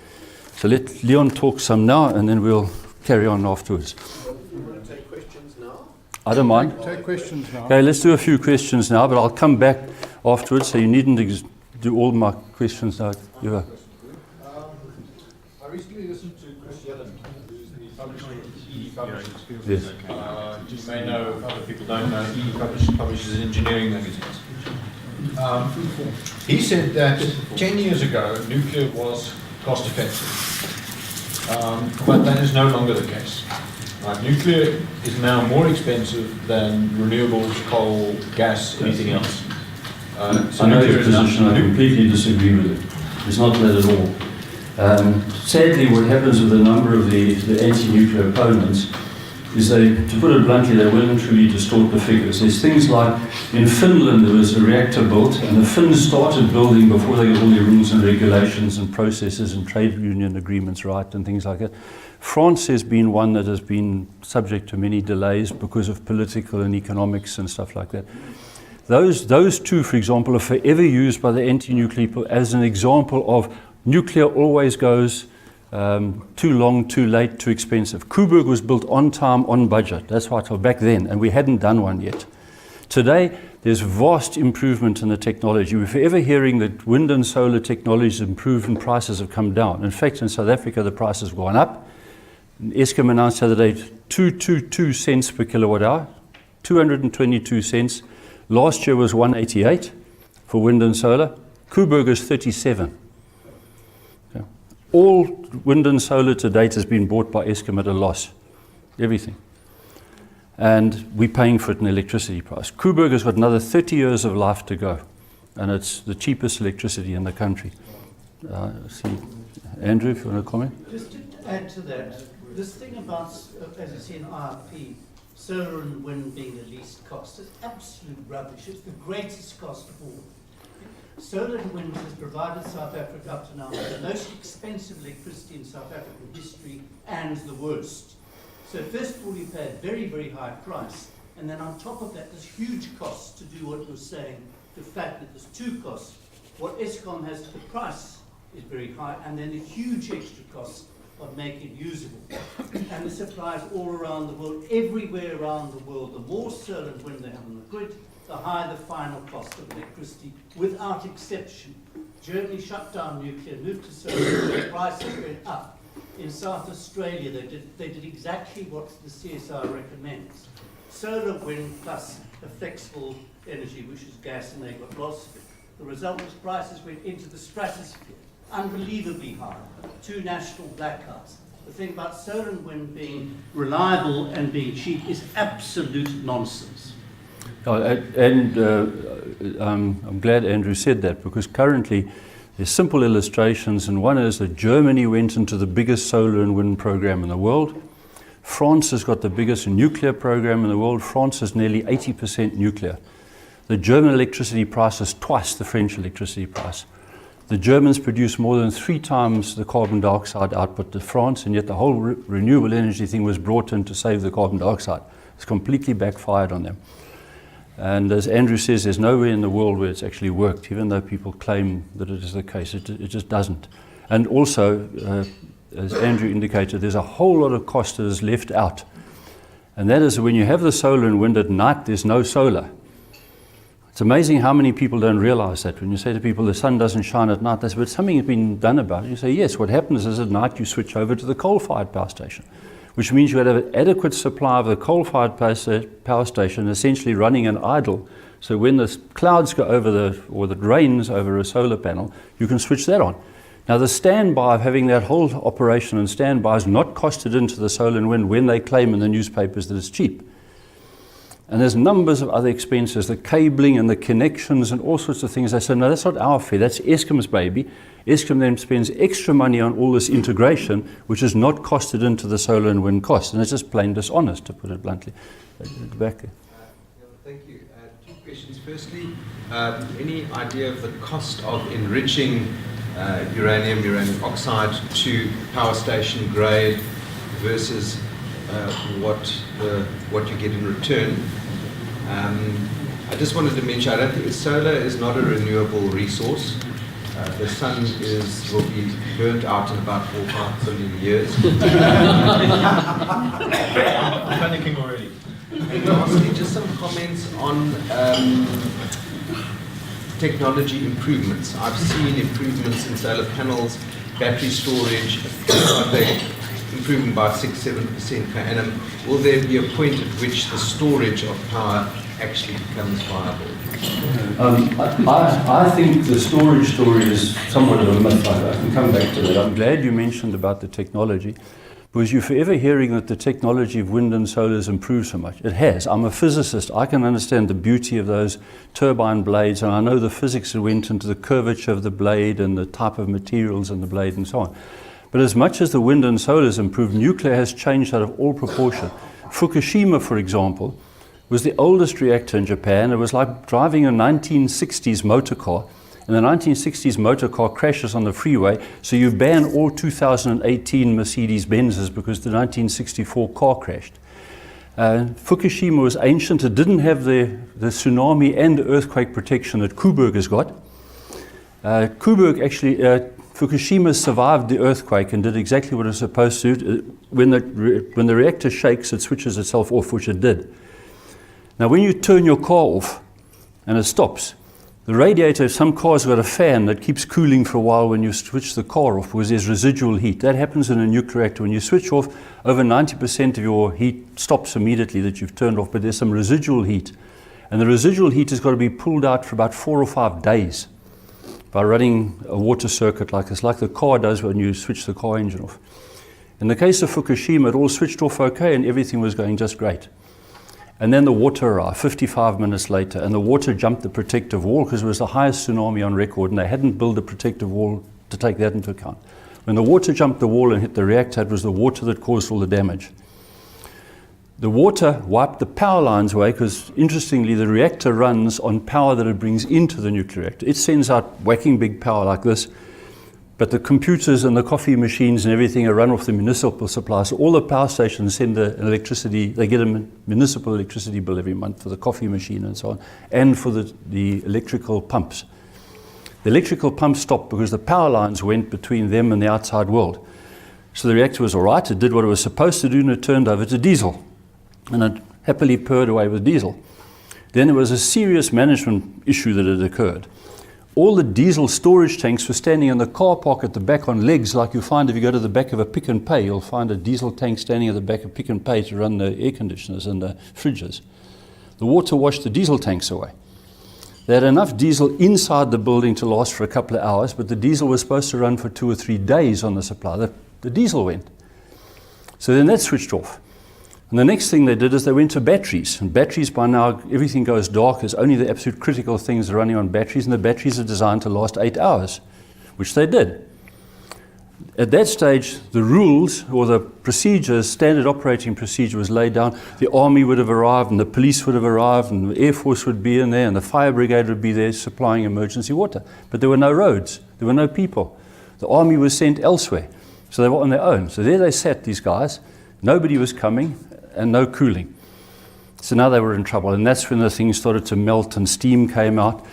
So let Leon talk some now, and then we'll carry on afterwards. You want to take questions now? I don't mind. Take questions now. Okay, let's do a few questions now, but I'll come back afterwards, so you needn't do all my questions now. I recently listened to Chris Yellen, who's the publisher of EE Publishing. Yes. You may know, other people don't know, EE publishes engineering magazines. He said that 10 years ago, nuclear was cost effective, but that is no longer the case. Right, nuclear is now more expensive than renewables, coal, gas, anything else. I know your position, I completely disagree with it. It's not that at all. Sadly, what happens with a number of the anti-nuclear opponents is they, to put it bluntly, they will and truly distort the figures. There's things like, in Finland there was a reactor built, and the Finns started building before they got all their rules and regulations and processes and trade union agreements right and things like that. France has been one that has been subject to many delays because of political and economics and stuff like that. Those two, for example, are forever used by the anti-nuclear people as an example of nuclear always goes too long, too late, too expensive. Kuberg was built on time, on budget. That's why till back then, and we hadn't done one yet. Today, there's vast improvement in the technology. We're forever hearing that wind and solar technologies improved and prices have come down. In fact, in South Africa, the prices have gone up. Eskom announced the other day 222 cents per kilowatt hour, 222 cents. Last year was 188 for wind and solar. Kuberg is 37. Okay. All wind and solar to date has been bought by Eskom at a loss. Everything. And we're paying for it in electricity price. Kuberg has got another 30 years of life to go. And it's the cheapest electricity in the country. See, Andrew, if you want to comment? Just to add to that, this thing about, as you see in IRP, solar and wind being the least cost is absolute rubbish. It's the greatest cost of all. Solar and wind has provided South Africa up to now with the most expensive electricity in South African history and the worst. So first of all, you pay a very, very high price, and then on top of that, there's huge costs to do what you're saying, the fact that there's two costs. What Eskom has, the price is very high, and then the huge extra costs of making it usable. And this applies all around the world, everywhere around the world. The more solar and wind they have on the grid, the higher the final cost of electricity, without exception. Germany shut down nuclear, moved to solar, the prices went up. In South Australia, they did exactly what the CSR recommends. Solar, wind, plus a flexible energy, which is gas, and they got lots of it. The result was prices went into the stratosphere, unbelievably high, 2 national blackouts. The thing about solar and wind being reliable and being cheap is absolute nonsense. I'm glad Andrew said that, because currently there's simple illustrations, and one is that Germany went into the biggest solar and wind program in the world. France has got the biggest nuclear program in the world. France is nearly 80% nuclear. The German electricity price is twice the French electricity price. The Germans produce more than 3 times the carbon dioxide output of France, and yet the whole renewable energy thing was brought in to save the carbon dioxide. It's completely backfired on them. And as Andrew says, there's nowhere in the world where it's actually worked, even though people claim that it is the case. It just doesn't. And also, as Andrew indicated, there's a whole lot of cost that is left out. And that is when you have the solar and wind at night, there's no solar. It's amazing how many people don't realize that. When you say to people, the sun doesn't shine at night, they say, but something has been done about it. You say, yes, what happens is at night you switch over to the coal-fired power station, which means you have an adequate supply of the coal-fired power station essentially running an idle. So when the clouds go over or it rains over a solar panel, you can switch that on. Now the standby of having that whole operation and standby is not costed into the solar and wind when they claim in the newspapers that it's cheap. And there's numbers of other expenses, the cabling and the connections and all sorts of things. They say, no, that's not our fee, that's Eskom's baby. Eskom then spends extra money on all this integration, which is not costed into the solar and wind cost. And it's just plain dishonest, to put it bluntly. At the back there. Thank you. 2 questions. Firstly, any idea of the cost of enriching uranium oxide to power station grade versus what you get in return? I just wanted to mention, I don't think solar is not a renewable resource. The sun will be burnt out in about 4 or 5 billion years. I'm panicking already. And lastly, just some comments on technology improvements. I've seen improvements in solar panels, battery storage, they improving by 6-7% per annum. Will there be a point at which the storage of power actually becomes viable? I think the storage story is somewhat of a myth. I can come back to that. I'm glad you mentioned about the technology, Because you're forever hearing that the technology of wind and solar has improved so much. It has. I'm a physicist. I can understand the beauty of those turbine blades, and I know the physics that went into the curvature of the blade and the type of materials in the blade and so on. But as much as the wind and solar has improved, nuclear has changed out of all proportion. Fukushima, for example, was the oldest reactor in Japan. It was like driving a 1960s motor car. And the 1960s motor car crashes on the freeway, so you ban all 2018 Mercedes-Benzes because the 1964 car crashed. Fukushima was ancient. It didn't have the tsunami and earthquake protection that Kuberg has got. Fukushima survived the earthquake and did exactly what it was supposed to do. When the reactor shakes, it switches itself off, which it did. Now, when you turn your car off and it stops, the radiator, some cars have got a fan that keeps cooling for a while when you switch the car off because there's residual heat. That happens in a nuclear reactor. When you switch off, over 90% of your heat stops immediately that you've turned off, but there's some residual heat. And the residual heat has got to be pulled out for about 4 or 5 days by running a water circuit like this, like the car does when you switch the car engine off. In the case of Fukushima, it all switched off okay and everything was going just great. And then the water arrived 55 minutes later, and the water jumped the protective wall because it was the highest tsunami on record, and they hadn't built a protective wall to take that into account. When the water jumped the wall and hit the reactor, it was the water that caused all the damage. The water wiped the power lines away because, interestingly, the reactor runs on power that it brings into the nuclear reactor. It sends out whacking big power like this, but the computers and the coffee machines and everything are run off the municipal supply. So all the power stations send the electricity, they get a municipal electricity bill every month for the coffee machine and so on, and for the electrical pumps. The electrical pumps stopped because the power lines went between them and the outside world. So the reactor was all right, it did what it was supposed to do, and it turned over to diesel. And it happily purred away with diesel. Then there was a serious management issue that had occurred. All the diesel storage tanks were standing in the car park at the back on legs, like you find if you go to the back of a Pick and Pay. You'll find a diesel tank standing at the back of Pick and Pay to run the air conditioners and the fridges. The water washed the diesel tanks away. They had enough diesel inside the building to last for a couple of hours, but the diesel was supposed to run for 2 or 3 days on the supply. The diesel went. So then that switched off. And the next thing they did is they went to batteries. And batteries, by now, everything goes dark. There's only the absolute critical things are running on batteries, and the batteries are designed to last 8 hours, which they did. At that stage, the rules or the procedures, standard operating procedure was laid down. The army would have arrived, and the police would have arrived, and the Air Force would be in there, and the fire brigade would be there supplying emergency water. But there were no roads. There were no people. The army was sent elsewhere. So they were on their own. So there they sat, these guys. Nobody was coming, and no cooling. So now they were in trouble, and that's when the thing started to melt and steam came out.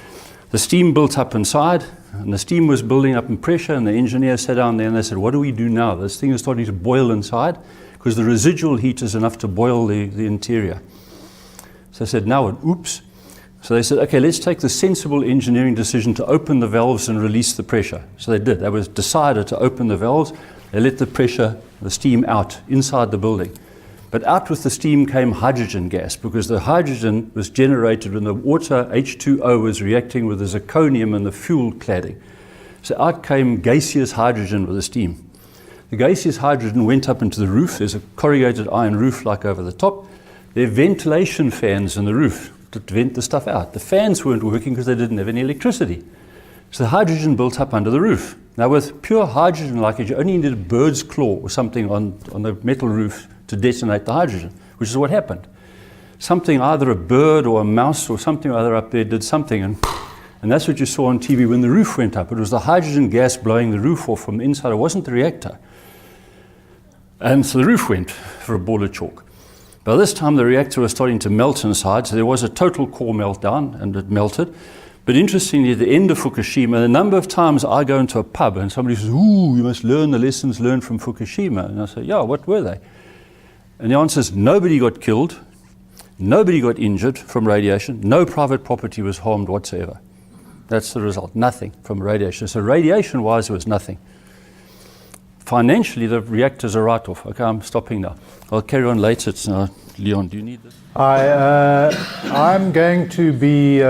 The steam built up inside, and the steam was building up in pressure, and the engineers sat down there and they said, what do we do now? This thing is starting to boil inside because the residual heat is enough to boil the interior. So they said, now what? Oops. So they said, okay, let's take the sensible engineering decision to open the valves and release the pressure. So they did. They was decided to open the valves. They let the pressure, the steam out inside the building. But out with the steam came hydrogen gas because the hydrogen was generated when the water, H2O, was reacting with the zirconium and the fuel cladding. So out came gaseous hydrogen with the steam. The gaseous hydrogen went up into the roof. There's a corrugated iron roof like over the top. There are ventilation fans in the roof to vent the stuff out. The fans weren't working because they didn't have any electricity. So the hydrogen built up under the roof. Now with pure hydrogen like it, you only needed a bird's claw or something on the metal roof to detonate the hydrogen, which is what happened. Something, either a bird or a mouse or something or other up there did something, and that's what you saw on TV when the roof went up. It was the hydrogen gas blowing the roof off from the inside. It wasn't the reactor. And so the roof went for a ball of chalk. By this time, the reactor was starting to melt inside, so there was a total core meltdown, and it melted. But interestingly, at the end of Fukushima, the number of times I go into a pub and somebody says, ooh, you must learn the lessons learned from Fukushima. And I say, yeah, what were they? And the answer is nobody got killed, nobody got injured from radiation, no private property was harmed whatsoever. That's the result, nothing from radiation. So radiation-wise, there was nothing. Financially, the reactors are right off. Okay, I'm stopping now. I'll carry on later. Leon, do you need this? I'm going to be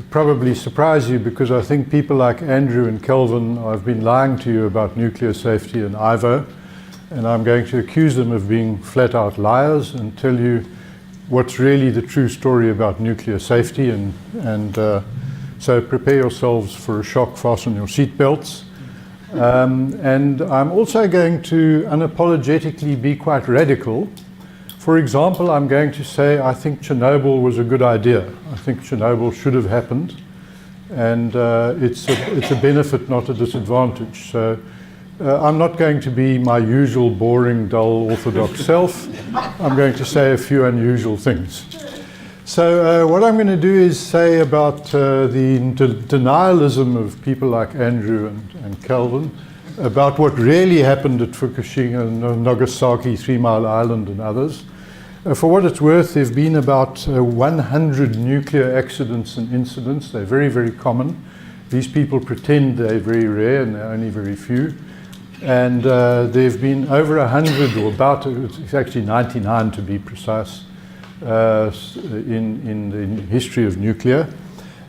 probably surprise you because I think people like Andrew and Kelvin have been lying to you about nuclear safety and IVO. and I'm going to accuse them of being flat-out liars and tell you what's really the true story about nuclear safety, and so prepare yourselves for a shock, fasten your seatbelts. And I'm also going to unapologetically be quite radical. For example, I'm going to say I think Chernobyl was a good idea. I think Chernobyl should have happened, and it's a benefit, not a disadvantage. So I'm not going to be my usual boring, dull, orthodox self. I'm going to say a few unusual things. So what I'm going to do is say about the denialism of people like Andrew and Kelvin, about what really happened at Fukushima, Nagasaki, 3 Mile Island and others. For what it's worth, there have been about 100 nuclear accidents and incidents. They're very, very common. These people pretend they're very rare, and they're only very few. And there have been over 100, or about, it's actually 99 to be precise, in the history of nuclear.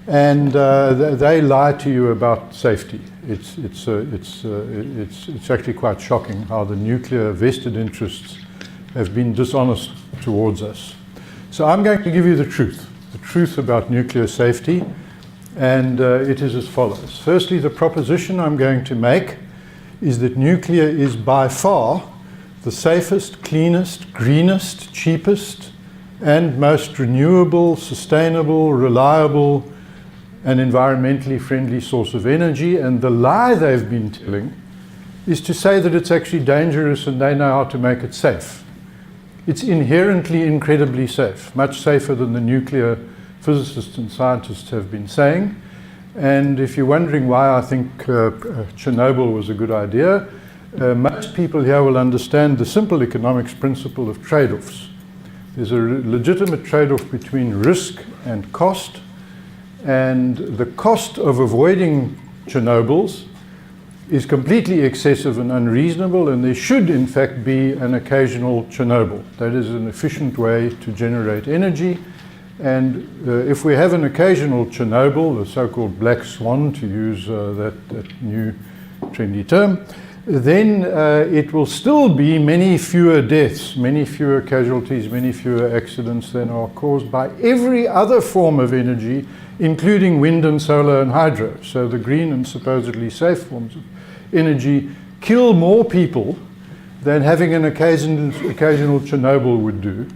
And they lie to you about safety. It's actually quite shocking how the nuclear vested interests have been dishonest towards us. So I'm going to give you the truth about nuclear safety, and it is as follows. Firstly, the proposition I'm going to make is that nuclear is by far the safest, cleanest, greenest, cheapest, and most renewable, sustainable, reliable, and environmentally friendly source of energy. And the lie they've been telling is to say that it's actually dangerous and they know how to make it safe. It's inherently incredibly safe, much safer than the nuclear physicists and scientists have been saying. And if you're wondering why I think Chernobyl was a good idea, most people here will understand the simple economics principle of trade-offs. There's a legitimate trade-off between risk and cost, and the cost of avoiding Chernobyls is completely excessive and unreasonable, and there should in fact be an occasional Chernobyl. That is an efficient way to generate energy, and if we have an occasional Chernobyl, the so-called black swan, to use that new trendy term, then it will still be many fewer deaths, many fewer casualties, many fewer accidents than are caused by every other form of energy, including wind and solar and hydro. So the green and supposedly safe forms of energy kill more people than having an occasional Chernobyl would do.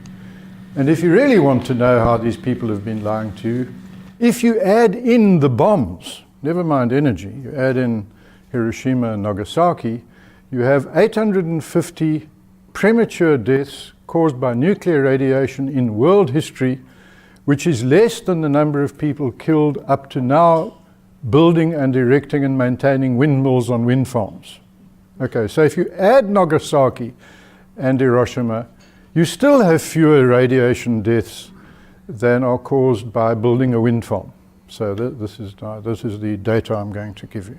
And if you really want to know how these people have been lying to you, if you add in the bombs, never mind energy, you add in Hiroshima and Nagasaki, you have 850 premature deaths caused by nuclear radiation in world history, which is less than the number of people killed up to now building and erecting and maintaining windmills on wind farms. Okay, so if you add Nagasaki and Hiroshima, you still have fewer radiation deaths than are caused by building a wind farm. So this is the data I'm going to give you.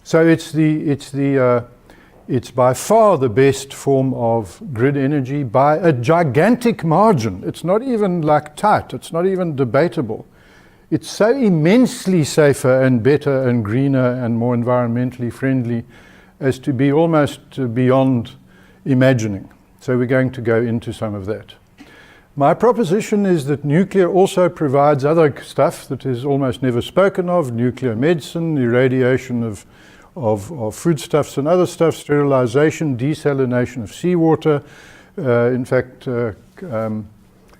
So it's by far the best form of grid energy by a gigantic margin. It's not even like tight. It's not even debatable. It's so immensely safer and better and greener and more environmentally friendly as to be almost beyond imagining. So we're going to go into some of that. My proposition is that nuclear also provides other stuff that is almost never spoken of: nuclear medicine, irradiation of foodstuffs and other stuff, sterilization, desalination of seawater. In fact,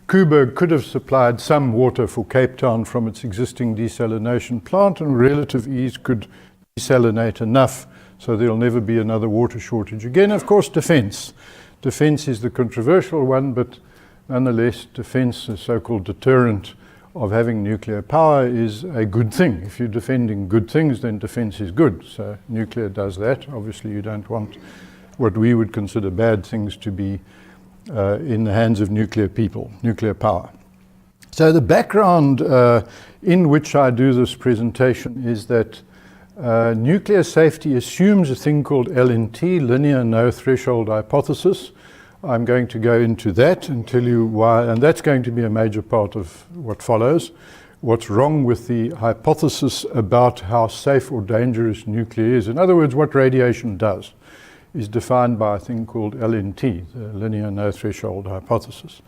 Kuberg could have supplied some water for Cape Town from its existing desalination plant, and relative ease could desalinate enough so there'll never be another water shortage again. Of course, defense. Defense is the controversial one, but nonetheless, defense, a so-called deterrent of having nuclear power, is a good thing. If you're defending good things, then defense is good. So nuclear does that. Obviously, you don't want what we would consider bad things to be in the hands of nuclear people, nuclear power. So the background in which I do this presentation is that nuclear safety assumes a thing called LNT, linear no threshold hypothesis. I'm going to go into that and tell you why, and that's going to be a major part of what follows. What's wrong with the hypothesis about how safe or dangerous nuclear is. In other words, what radiation does. is defined by a thing called LNT, the linear no threshold hypothesis.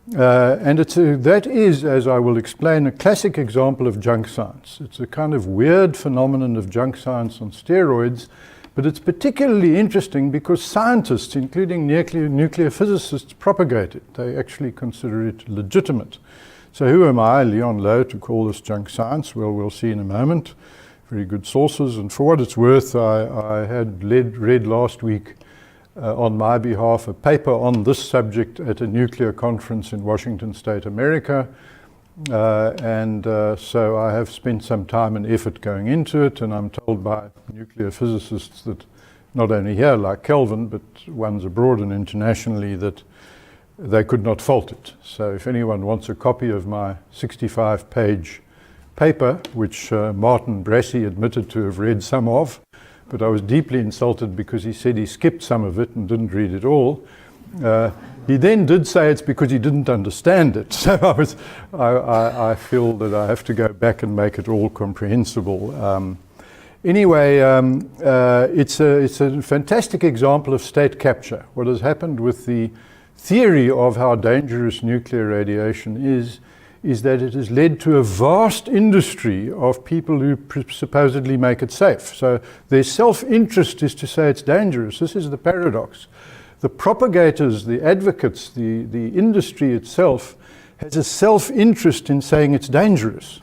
And that is, as I will explain, a classic example of junk science. It's a kind of weird phenomenon of junk science on steroids, but it's particularly interesting because scientists, including nuclear physicists, propagate it. They actually consider it legitimate. So who am I, Leon Louw, to call this junk science? Well, we'll see in a moment. Very good sources. And for what it's worth, I had read last week on my behalf a paper on this subject at a nuclear conference in Washington State, America. So I have spent some time and effort going into it, and I'm told by nuclear physicists that not only here, like Kelvin, but ones abroad and internationally, that they could not fault it. So if anyone wants a copy of my 65-page paper, which Martin Brassey admitted to have read some of, but I was deeply insulted because he said he skipped some of it and didn't read it all. He then did say it's because he didn't understand it. So I feel that I have to go back and make it all comprehensible. Anyway, it's a fantastic example of state capture. What has happened with the theory of how dangerous nuclear radiation is that it has led to a vast industry of people who supposedly make it safe. So their self-interest is to say it's dangerous. This is the paradox. The propagators, the advocates, the industry itself has a self-interest in saying it's dangerous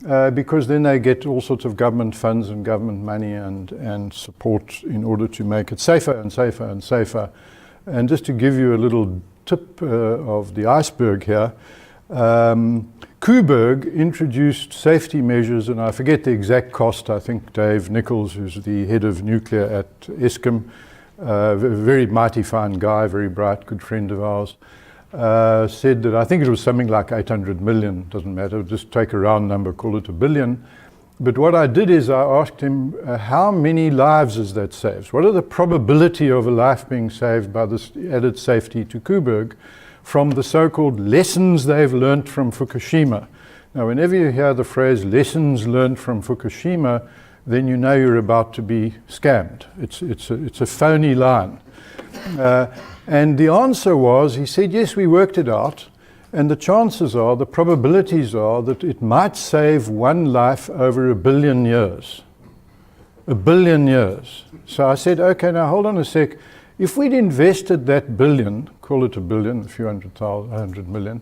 because then they get all sorts of government funds and government money and support in order to make it safer and safer and safer. And just to give you a little tip of the iceberg here, Kuberg introduced safety measures, and I forget the exact cost. I think Dave Nichols, who's the head of nuclear at ESCOM, a very mighty fine guy, very bright, good friend of ours, said that I think it was something like 800 million, doesn't matter, just take a round number, call it $1 billion. But what I did is I asked him, how many lives is that saved? What are the probability of a life being saved by this added safety to Kuberg from the so-called lessons they've learned from Fukushima? Now, whenever you hear the phrase lessons learned from Fukushima, then you know you're about to be scammed. It's a phony line. And the answer was, he said, yes, we worked it out. And the chances are, the probabilities are that it might save one life over 1 billion years. 1 billion years. So I said, okay, now hold on a sec. If we'd invested that billion, call it 1 billion, a few 100 million,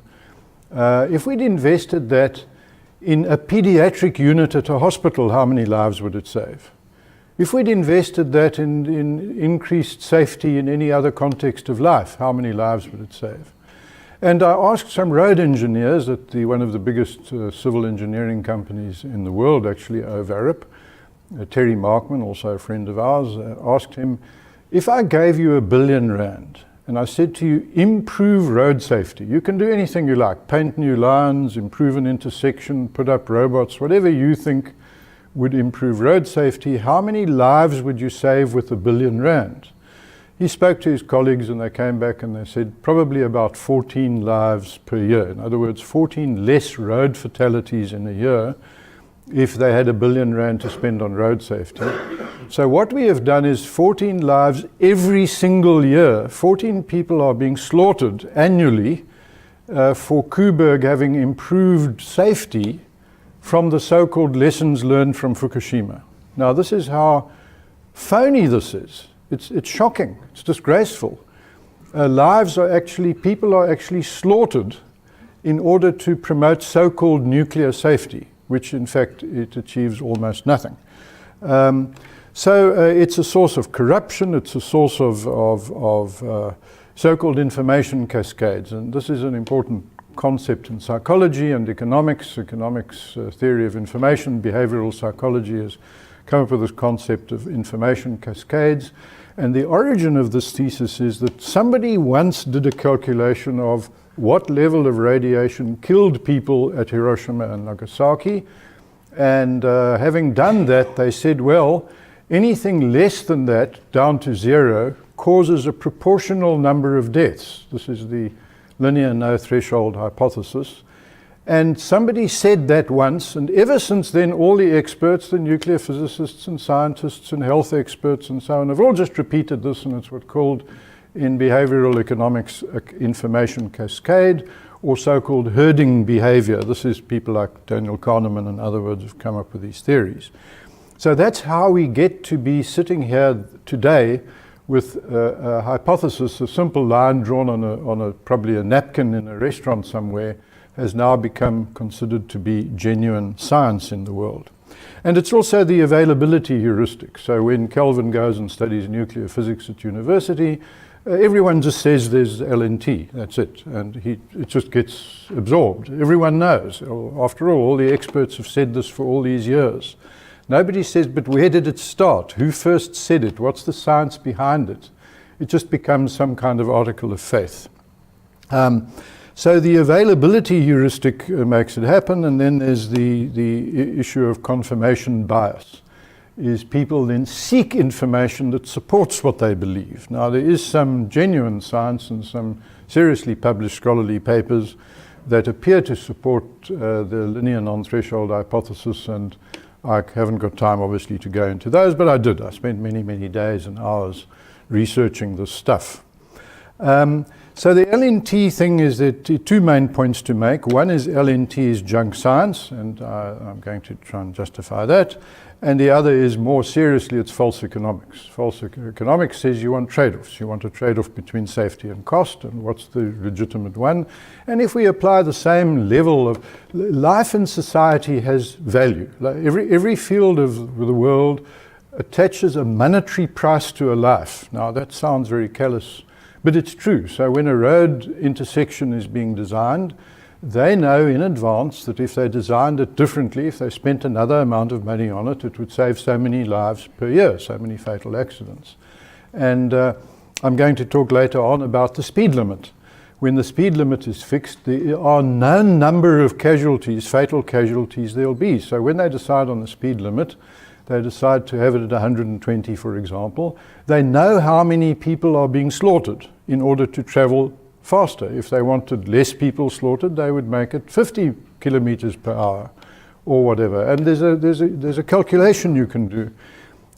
if we'd invested that in a pediatric unit at a hospital, how many lives would it save? If we'd invested that in increased safety in any other context of life, how many lives would it save? And I asked some road engineers at one of the biggest civil engineering companies in the world, actually, Overup, Terry Markman, also a friend of ours, asked him, if I gave you R1 billion and I said to you, improve road safety, you can do anything you like, paint new lines, improve an intersection, put up robots, whatever you think would improve road safety, how many lives would you save with R1 billion? He spoke to his colleagues and they came back and they said probably about 14 lives per year. In other words, 14 less road fatalities in a year if they had R1 billion to spend on road safety. So what we have done is 14 lives every single year. 14 people are being slaughtered annually for Kuberg having improved safety from the so-called lessons learned from Fukushima. Now this is how phony this is. It's shocking. It's disgraceful. People are actually slaughtered in order to promote so-called nuclear safety, which in fact it achieves almost nothing. So it's a source of corruption. It's a source of so-called information cascades, and this is an important concept in psychology and economics. Economics theory of information, behavioral psychology has come up with this concept of information cascades. And the origin of this thesis is that somebody once did a calculation of what level of radiation killed people at Hiroshima and Nagasaki. And having done that, they said, well, anything less than that, down to 0, causes a proportional number of deaths. This is the linear no threshold hypothesis. And somebody said that once, and ever since then, all the experts, the nuclear physicists and scientists and health experts and so on, have all just repeated this, and it's what's called in behavioral economics information cascade, or so-called herding behavior. This is people like Daniel Kahneman and other words have come up with these theories. So that's how we get to be sitting here today with a hypothesis, a simple line drawn on a probably a napkin in a restaurant somewhere, has now become considered to be genuine science in the world. And it's also the availability heuristic. So when Kelvin goes and studies nuclear physics at university, everyone just says there's LNT, that's it. And it just gets absorbed. Everyone knows. After all the experts have said this for all these years. Nobody says, but where did it start? Who first said it? What's the science behind it? It just becomes some kind of article of faith. So the availability heuristic makes it happen, and then there's the issue of confirmation bias. Is people then seek information that supports what they believe. Now there is some genuine science and some seriously published scholarly papers that appear to support the linear non-threshold hypothesis, and I haven't got time obviously to go into those, but I did. I spent many, many days and hours researching this stuff. So the LNT thing is that two main points to make. One is LNT is junk science, and I'm going to try and justify that. And the other is, more seriously, it's false economics. False economics says you want trade-offs. You want a trade-off between safety and cost, and what's the legitimate one? And if we apply the same level of life in society has value. Like every field of the world attaches a monetary price to a life. Now that sounds very callous, but it's true. So when a road intersection is being designed, they know in advance that if they designed it differently, if they spent another amount of money on it, it would save so many lives per year, so many fatal accidents. And I'm going to talk later on about the speed limit. When the speed limit is fixed, there are no number of casualties, fatal casualties there'll be. So when they decide on the speed limit, they decide to have it at 120, for example, they know how many people are being slaughtered in order to travel faster. If they wanted less people slaughtered, they would make it 50 kilometers per hour or whatever. And there's a calculation you can do.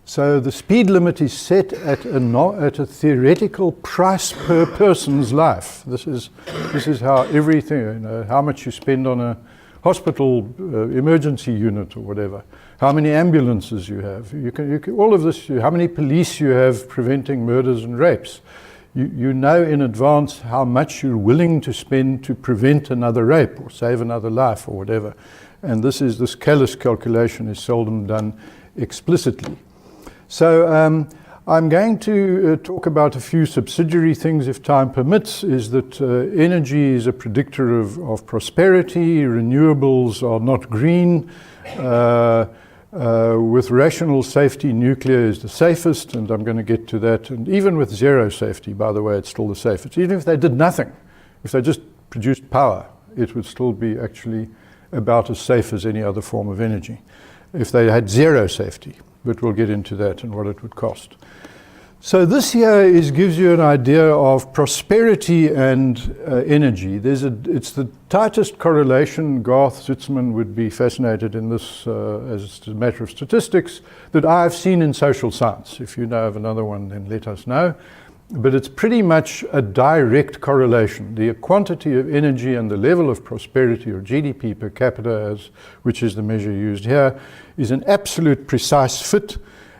So the speed limit is set at a theoretical price per person's life. This is how everything, how much you spend on a hospital emergency unit or whatever, how many ambulances you have, you can all of this, how many police you have preventing murders and rapes. You know in advance how much you're willing to spend to prevent another rape or save another life or whatever. And this callous calculation is seldom done explicitly. So I'm going to talk about a few subsidiary things, if time permits. Is that energy is a predictor of prosperity, renewables are not green, with rational safety, nuclear is the safest, and I'm going to get to that. And even with zero safety, by the way, it's still the safest. Even if they did nothing, if they just produced power, it would still be actually about as safe as any other form of energy. If they had zero safety, but we'll get into that and what it would cost. So this here gives you an idea of prosperity and energy. It's the tightest correlation. Garth Zitzman would be fascinated in this as a matter of statistics that I've seen in social science. If you know of another one, then let us know. But it's pretty much a direct correlation. The quantity of energy and the level of prosperity, or GDP per capita, which is the measure used here, is an absolute precise fit.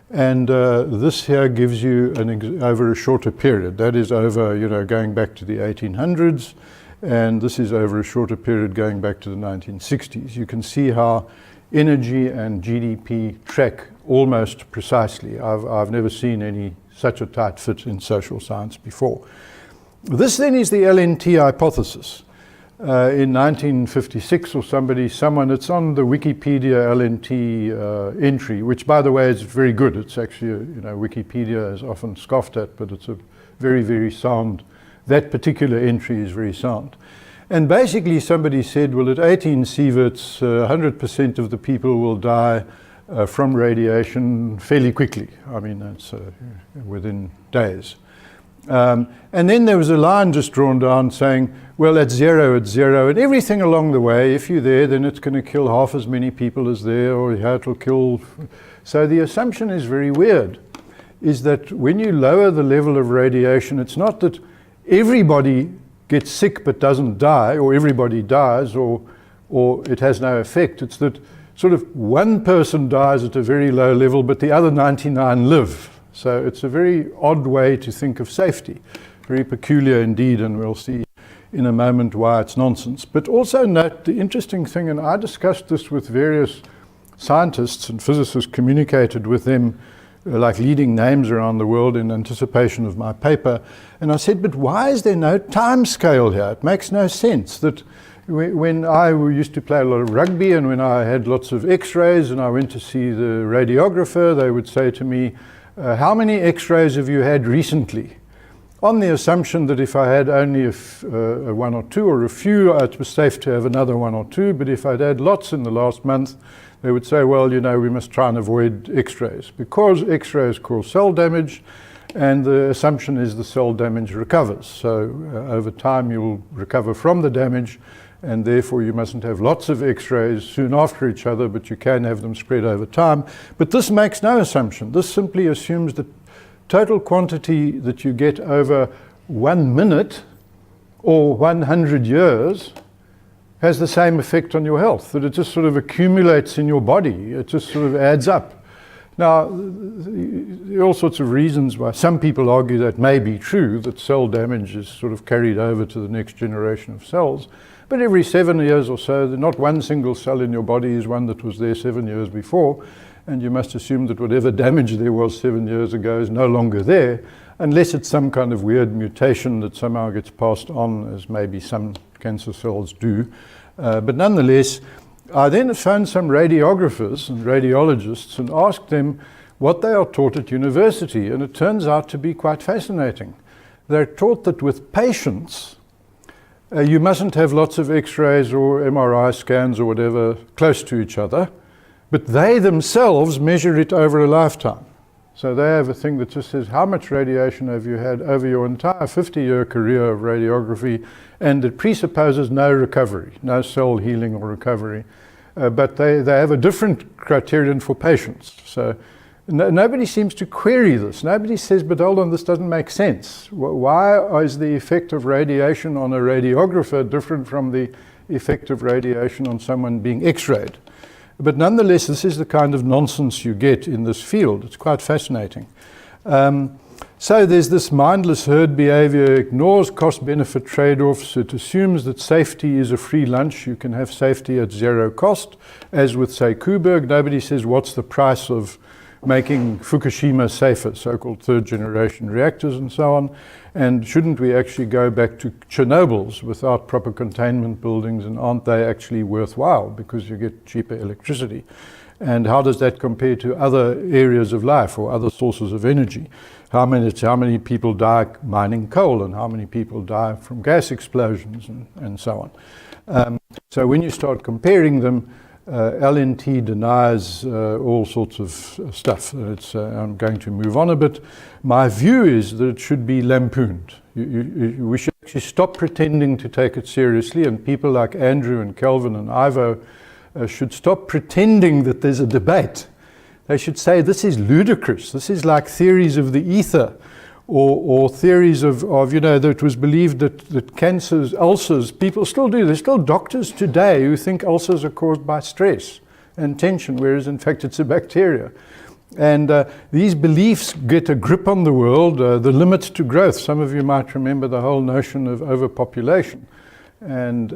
And this here gives you over a shorter period. That is over, going back to the 1800s, and this is over a shorter period going back to the 1960s. You can see how energy and GDP track almost precisely. I've never seen such a tight fit in social science before. This then is the LNT hypothesis. In 1956 or someone, it's on the Wikipedia LNT entry, which by the way is very good. It's actually, Wikipedia is often scoffed at, but it's a very, very sound, that particular entry is very sound. And basically somebody said, well, at 18 sieverts, 100% of the people will die from radiation fairly quickly. I mean, that's within days. And then there was a line just drawn down saying, well, at zero, and everything along the way, if you're there, then it's going to kill half as many people as there, or it'll kill. So the assumption is very weird, is that when you lower the level of radiation, it's not that everybody gets sick but doesn't die, or everybody dies, or it has no effect. It's that sort of one person dies at a very low level, but the other 99 live. So it's a very odd way to think of safety, very peculiar indeed, and we'll see in a moment why it's nonsense. But also note the interesting thing, and I discussed this with various scientists and physicists, communicated with them like leading names around the world in anticipation of my paper, and I said, but why is there no time scale here? It makes no sense that when I used to play a lot of rugby, and when I had lots of x-rays and I went to see the radiographer, they would say to me, how many x-rays have you had recently? On the assumption that if I had only a one or two or a few, it was safe to have another one or two, but if I'd had lots in the last month, they would say, well, you know, we must try and avoid x-rays, because x-rays cause cell damage, and the assumption is the cell damage recovers. So over time you'll recover from the damage, and therefore you mustn't have lots of x-rays soon after each other, but you can have them spread over time. But this makes no assumption. This simply assumes that total quantity that you get over 1 minute or 100 years has the same effect on your health, that it just sort of accumulates in your body. It just sort of adds up. Now, there are all sorts of reasons why some people argue that may be true, that cell damage is sort of carried over to the next generation of cells. But every 7 years or so, not one single cell in your body is one that was there 7 years before, and you must assume that whatever damage there was 7 years ago is no longer there, unless it's some kind of weird mutation that somehow gets passed on, as maybe some cancer cells do. But nonetheless, I then found some radiographers and radiologists and asked them what they are taught at university, and it turns out to be quite fascinating. They're taught that with patients, you mustn't have lots of x-rays or MRI scans or whatever close to each other, but they themselves measure it over a lifetime. So they have a thing that just says, how much radiation have you had over your entire 50-year career of radiography, and it presupposes no recovery, no cell healing or recovery. But they have a different criterion for patients. So nobody seems to query this. Nobody says, but hold on, this doesn't make sense. Why is the effect of radiation on a radiographer different from the effect of radiation on someone being x-rayed? But nonetheless, this is the kind of nonsense you get in this field. It's quite fascinating. So there's this mindless herd behavior, ignores cost-benefit trade-offs. It assumes that safety is a free lunch. You can have safety at zero cost, as with, say, Kuberg. Nobody says, what's the price of making Fukushima safer, so-called third-generation reactors and so on. And shouldn't we actually go back to Chernobyl's without proper containment buildings, and aren't they actually worthwhile because you get cheaper electricity? And how does that compare to other areas of life or other sources of energy? How many people die mining coal, and how many people die from gas explosions, and so on. So when you start comparing them, LNT denies all sorts of stuff. I'm going to move on a bit. My view is that it should be lampooned. We should actually stop pretending to take it seriously, and people like Andrew and Kelvin and Ivo should stop pretending that there's a debate. They should say, this is ludicrous. This is like theories of the ether, or theories of that it was believed that cancers, ulcers, people still do. There's still doctors today who think ulcers are caused by stress and tension, whereas in fact it's a bacteria. And these beliefs get a grip on the world, the limits to growth. Some of you might remember the whole notion of overpopulation, and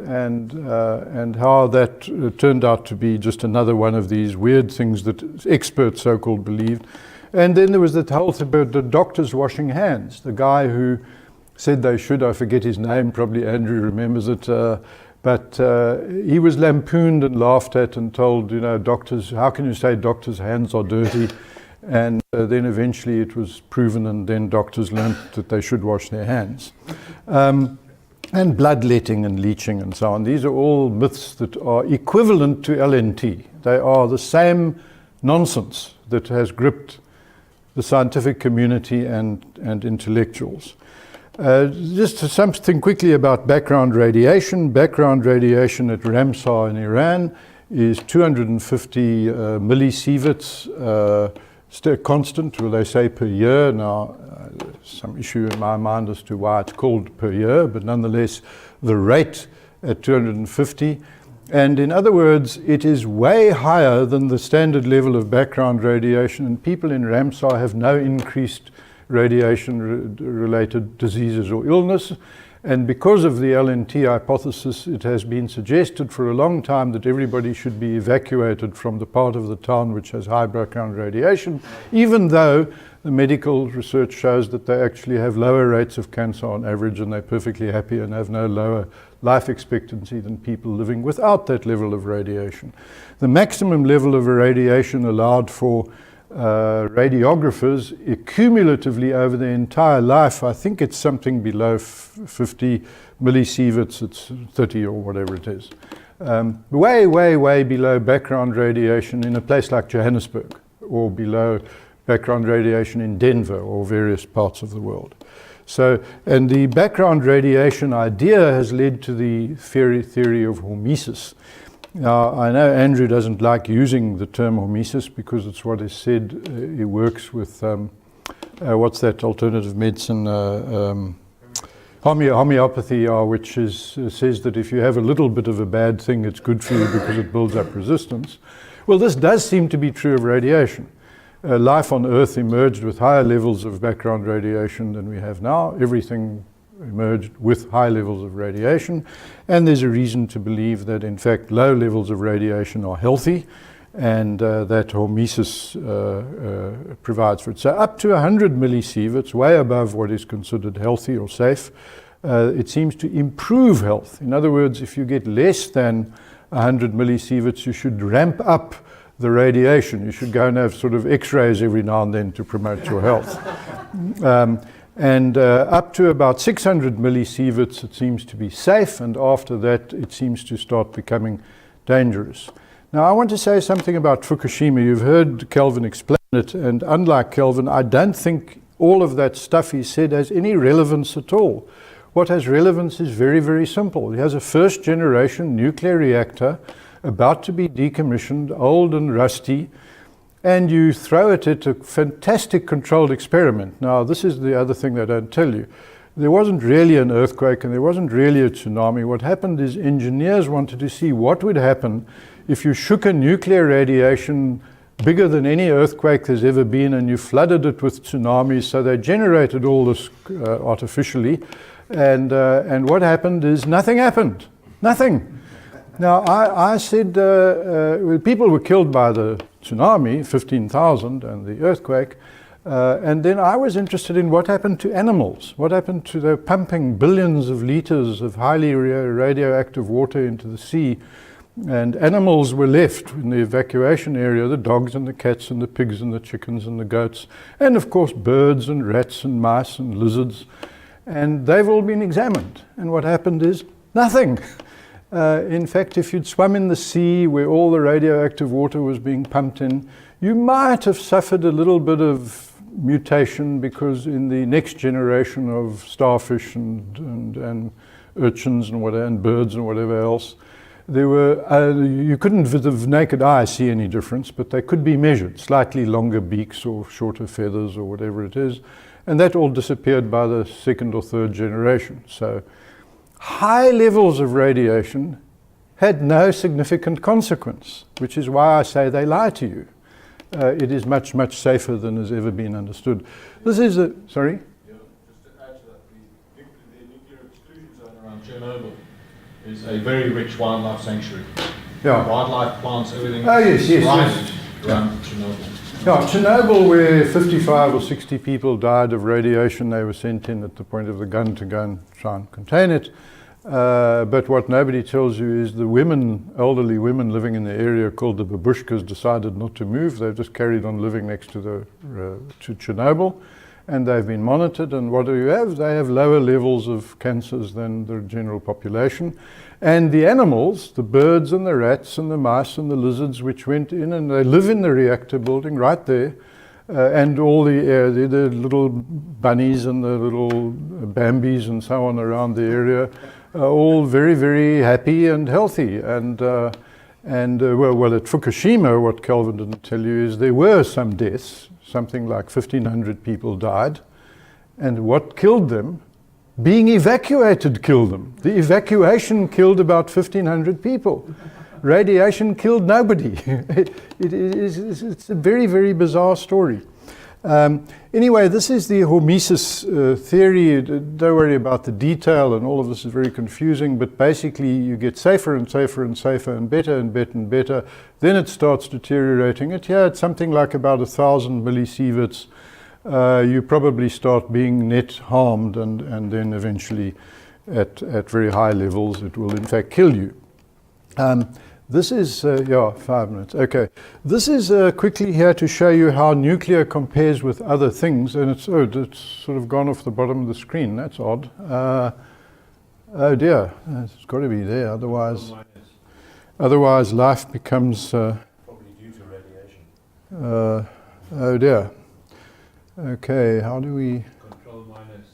how that turned out to be just another one of these weird things that experts so-called believed. And then there was that whole thing about the doctors washing hands. The guy who said they should, I forget his name, probably Andrew remembers it, but he was lampooned and laughed at and told, doctors, how can you say doctors' hands are dirty? And then eventually it was proven, and then doctors learned that they should wash their hands. And bloodletting and leaching and so on. These are all myths that are equivalent to LNT. They are the same nonsense that has gripped the scientific community and intellectuals. Just something quickly about background radiation. Background radiation at Ramsar in Iran is 250 millisieverts constant, will they say, per year. Now, some issue in my mind as to why it's called per year, but nonetheless, the rate at 250. And in other words, it is way higher than the standard level of background radiation, and people in Ramsar have no increased radiation-related diseases or illness. And because of the LNT hypothesis, it has been suggested for a long time that everybody should be evacuated from the part of the town which has high background radiation, even though the medical research shows that they actually have lower rates of cancer on average, and they're perfectly happy and have no lower life expectancy than people living without that level of radiation. The maximum level of radiation allowed for radiographers cumulatively over their entire life, I think it's something below 50 millisieverts, it's 30 or whatever it is. Way, way, way below background radiation in a place like Johannesburg, or below background radiation in Denver or various parts of the world. So, and the background radiation idea has led to the theory of hormesis. Now, I know Andrew doesn't like using the term hormesis because it's what is said, it works with, what's that alternative medicine, homeopathy, which says that if you have a little bit of a bad thing, it's good for you because it builds up resistance. Well, this does seem to be true of radiation. Life on Earth emerged with higher levels of background radiation than we have now. Everything emerged with high levels of radiation, and there's a reason to believe that in fact low levels of radiation are healthy, and that hormesis provides for it. So up to 100 millisieverts, way above what is considered healthy or safe, it seems to improve health. In other words, if you get less than 100 millisieverts, you should ramp up the radiation. You should go and have sort of x-rays every now and then to promote your health. And up to about 600 millisieverts it seems to be safe, and after that it seems to start becoming dangerous. Now I want to say something about Fukushima. You've heard Kelvin explain it, and unlike Kelvin, I don't think all of that stuff he said has any relevance at all. What has relevance is very, very simple. He has a first generation nuclear reactor about to be decommissioned, old and rusty, and you throw it at a fantastic controlled experiment. Now, this is the other thing they don't tell you. There wasn't really an earthquake and there wasn't really a tsunami. What happened is engineers wanted to see what would happen if you shook a nuclear radiation bigger than any earthquake there's ever been, and you flooded it with tsunamis. So they generated all this artificially, and what happened is nothing happened. Nothing. Now, I said people were killed by the tsunami, 15,000, and the earthquake, and then I was interested in what happened to animals. What happened to the pumping billions of liters of highly radioactive water into the sea, and animals were left in the evacuation area, the dogs and the cats and the pigs and the chickens and the goats, and of course birds and rats and mice and lizards, and they've all been examined. And what happened is nothing. In fact, if you'd swum in the sea where all the radioactive water was being pumped in, you might have suffered a little bit of mutation, because in the next generation of starfish and urchins and whatever, and birds and whatever else, there were, you couldn't with the naked eye see any difference, but they could be measured, slightly longer beaks or shorter feathers or whatever it is, and that all disappeared by the second or third generation. So high levels of radiation had no significant consequence, which is why I say they lie to you. It is much, much safer than has ever been understood. This is a, sorry? Yeah, just to add to that, the nuclear exclusion zone around Chernobyl is a very rich wildlife sanctuary. Yeah. Wildlife, plants, everything. Oh, yes, yes, right yes. around Chernobyl. Yeah, Chernobyl, where 55 or 60 people died of radiation, they were sent in at the point of the gun to go and try and contain it. But what nobody tells you is the women, elderly women living in the area called the babushkas, decided not to move. They've just carried on living next to to Chernobyl, and they've been monitored. And what do you have? They have lower levels of cancers than the general population. And the animals, the birds and the rats and the mice and the lizards, which went in and they live in the reactor building right there, and all the little bunnies and the little Bambis and so on around the area are all very, very happy and healthy. And well, at Fukushima, what Kelvin didn't tell you is there were some deaths, something like 1,500 people died. And what killed them? Being evacuated killed them. The evacuation killed about 1,500 people. Radiation killed nobody. It's a very, very bizarre story. Anyway, this is the hormesis theory. Don't worry about the detail, and all of this is very confusing, but basically you get safer and safer and safer and better and better and better. Then it starts deteriorating. It's something like about 1,000 millisieverts. You probably start being net harmed, and then eventually at very high levels it will in fact kill you. This is, 5 minutes, okay. This is quickly here to show you how nuclear compares with other things, and it's sort of gone off the bottom of the screen. That's odd. Oh dear, it's got to be there, otherwise life becomes... probably due to radiation. Oh dear. Okay, how do we... Control minus.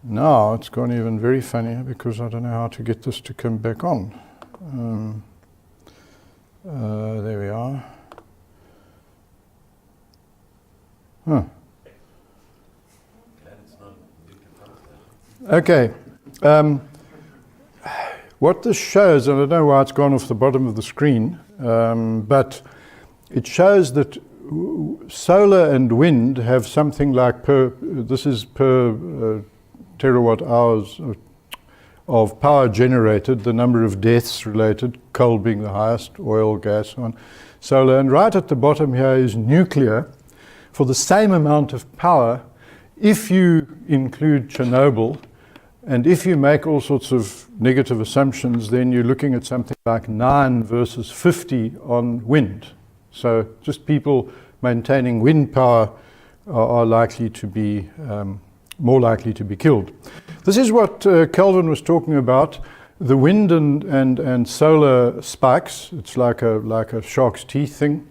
Now it's gone even very funny because I don't know how to get this to come back on. There we are. Huh. Okay. What this shows, and I don't know why it's gone off the bottom of the screen, but it shows that solar and wind have something like this is per terawatt hours of power generated, the number of deaths related, coal being the highest, oil, gas, so on, solar. And right at the bottom here is nuclear for the same amount of power if you include Chernobyl. And if you make all sorts of negative assumptions, then you're looking at something like 9 versus 50 on wind. So just people maintaining wind power are likely to be more likely to be killed. This is what Kelvin was talking about, the wind and solar spikes. It's like a shark's teeth thing.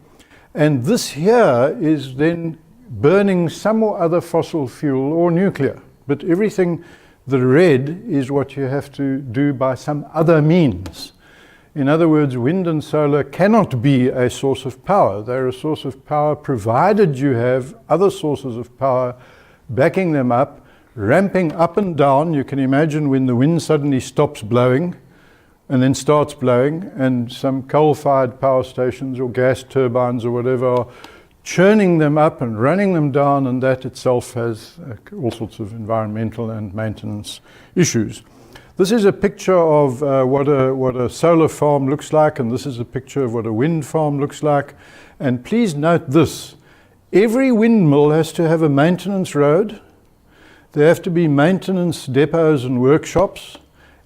And this here is then burning some or other fossil fuel or nuclear. But everything, the red, is what you have to do by some other means. In other words, wind and solar cannot be a source of power. They're a source of power provided you have other sources of power backing them up, ramping up and down. You can imagine when the wind suddenly stops blowing and then starts blowing, and some coal-fired power stations or gas turbines or whatever are churning them up and running them down, and that itself has all sorts of environmental and maintenance issues. This is a picture of what a solar farm looks like, and this is a picture of what a wind farm looks like. And please note this: every windmill has to have a maintenance road. There have to be maintenance depots and workshops,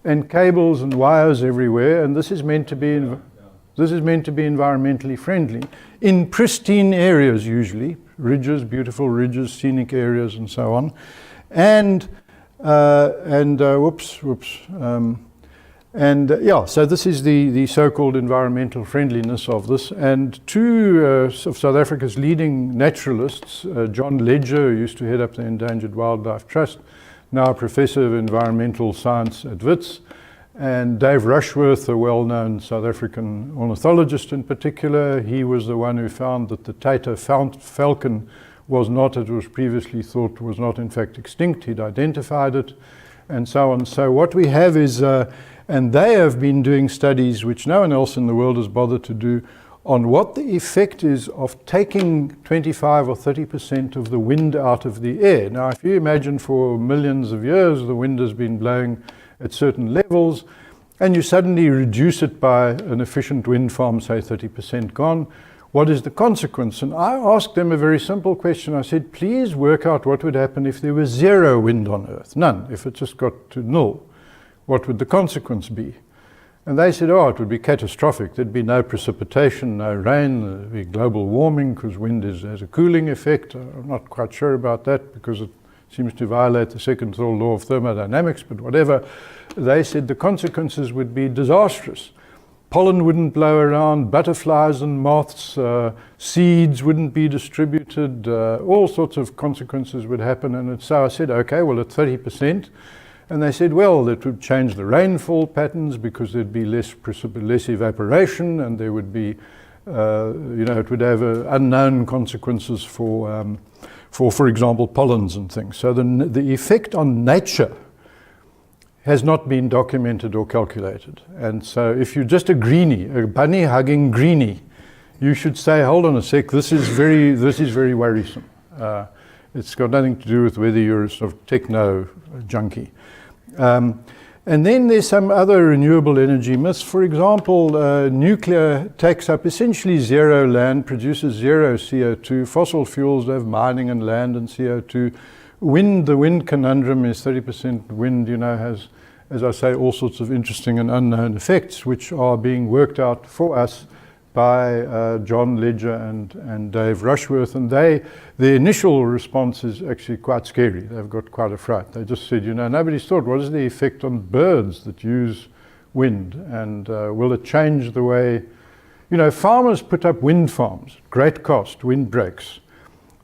and cables and wires everywhere. And this is meant to be environmentally friendly in pristine areas, usually ridges, beautiful ridges, scenic areas, and so on. So this is the so-called environmental friendliness of this. And two of South Africa's leading naturalists, John Ledger, who used to head up the Endangered Wildlife Trust, now a professor of environmental science at Wits, and Dave Rushworth, a well-known South African ornithologist in particular. He was the one who found that the Tater falcon was not, as was previously thought, was not in fact extinct. He'd identified it, and so on. So what we have is, and they have been doing studies which no one else in the world has bothered to do, on what the effect is of taking 25 or 30% of the wind out of the air. Now, if you imagine for millions of years the wind has been blowing at certain levels, and you suddenly reduce it by an efficient wind farm, say 30% gone, what is the consequence? And I asked them a very simple question. I said, please work out what would happen if there was zero wind on Earth, none. If it just got to null, what would the consequence be? And they said, oh, it would be catastrophic. There'd be no precipitation, no rain, there'd be global warming because wind has a cooling effect. I'm not quite sure about that because it seems to violate the second law of thermodynamics, but whatever. They said the consequences would be disastrous. pollen wouldn't blow around, butterflies and moths, seeds wouldn't be distributed, all sorts of consequences would happen. And so I said, okay, well, at 30%. And they said, well, it would change the rainfall patterns because there'd be less evaporation, and there would be, it would have unknown consequences for example, pollens and things. So the effect on nature has not been documented or calculated. And so if you're just a greenie, a bunny hugging greenie, you should say, hold on a sec, this is very worrisome. It's got nothing to do with whether you're a sort of techno junkie. And then there's some other renewable energy myths. For example, nuclear takes up essentially zero land, produces zero CO2. Fossil fuels have mining and land and CO2. The wind conundrum is 30% wind, has, as I say, all sorts of interesting and unknown effects, which are being worked out for us by John Ledger and Dave Rushworth. And the initial response is actually quite scary. They've got quite a fright. They just said, nobody's thought, what is the effect on birds that use wind? And will it change the way, farmers put up wind farms, great cost, windbreaks.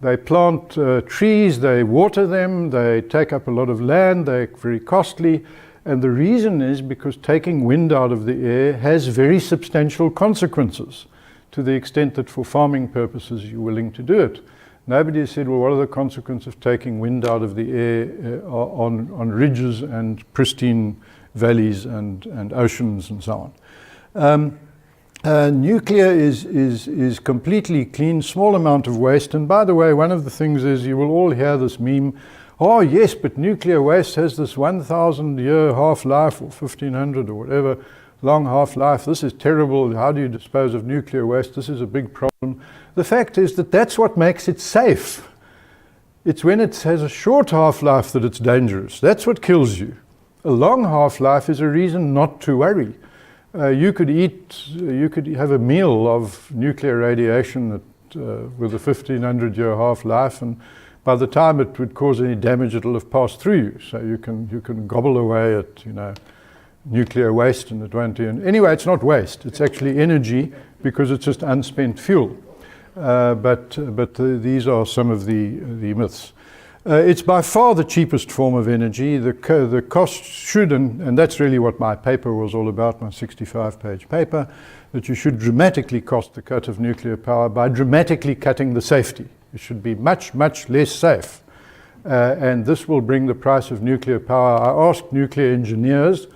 They plant trees, they water them, they take up a lot of land, they're very costly. And the reason is because taking wind out of the air has very substantial consequences, to the extent that for farming purposes you're willing to do it. Nobody has said, well, what are the consequences of taking wind out of the air on ridges and pristine valleys and oceans and so on. Nuclear is completely clean, small amount of waste. And by the way, one of the things is, you will all hear this meme, oh yes, but nuclear waste has this 1,000-year half-life, or 1,500 or whatever, long half-life. This is terrible. How do you dispose of nuclear waste? This is a big problem. The fact is that that's what makes it safe. It's when it has a short half-life that it's dangerous. That's what kills you. A long half-life is a reason not to worry. You could have a meal of nuclear radiation with a 1,500-year half-life, and by the time it would cause any damage, it'll have passed through you. So you can gobble away at nuclear waste, and it won't. Anyway, it's not waste. It's actually energy, because it's just unspent fuel. But these are some of the myths. It's by far the cheapest form of energy. The cost should, and that's really what my paper was all about, my 65-page paper, that you should dramatically cost the cut of nuclear power by dramatically cutting the safety. It should be much, much less safe. And this will bring the price of nuclear power. I asked nuclear engineers,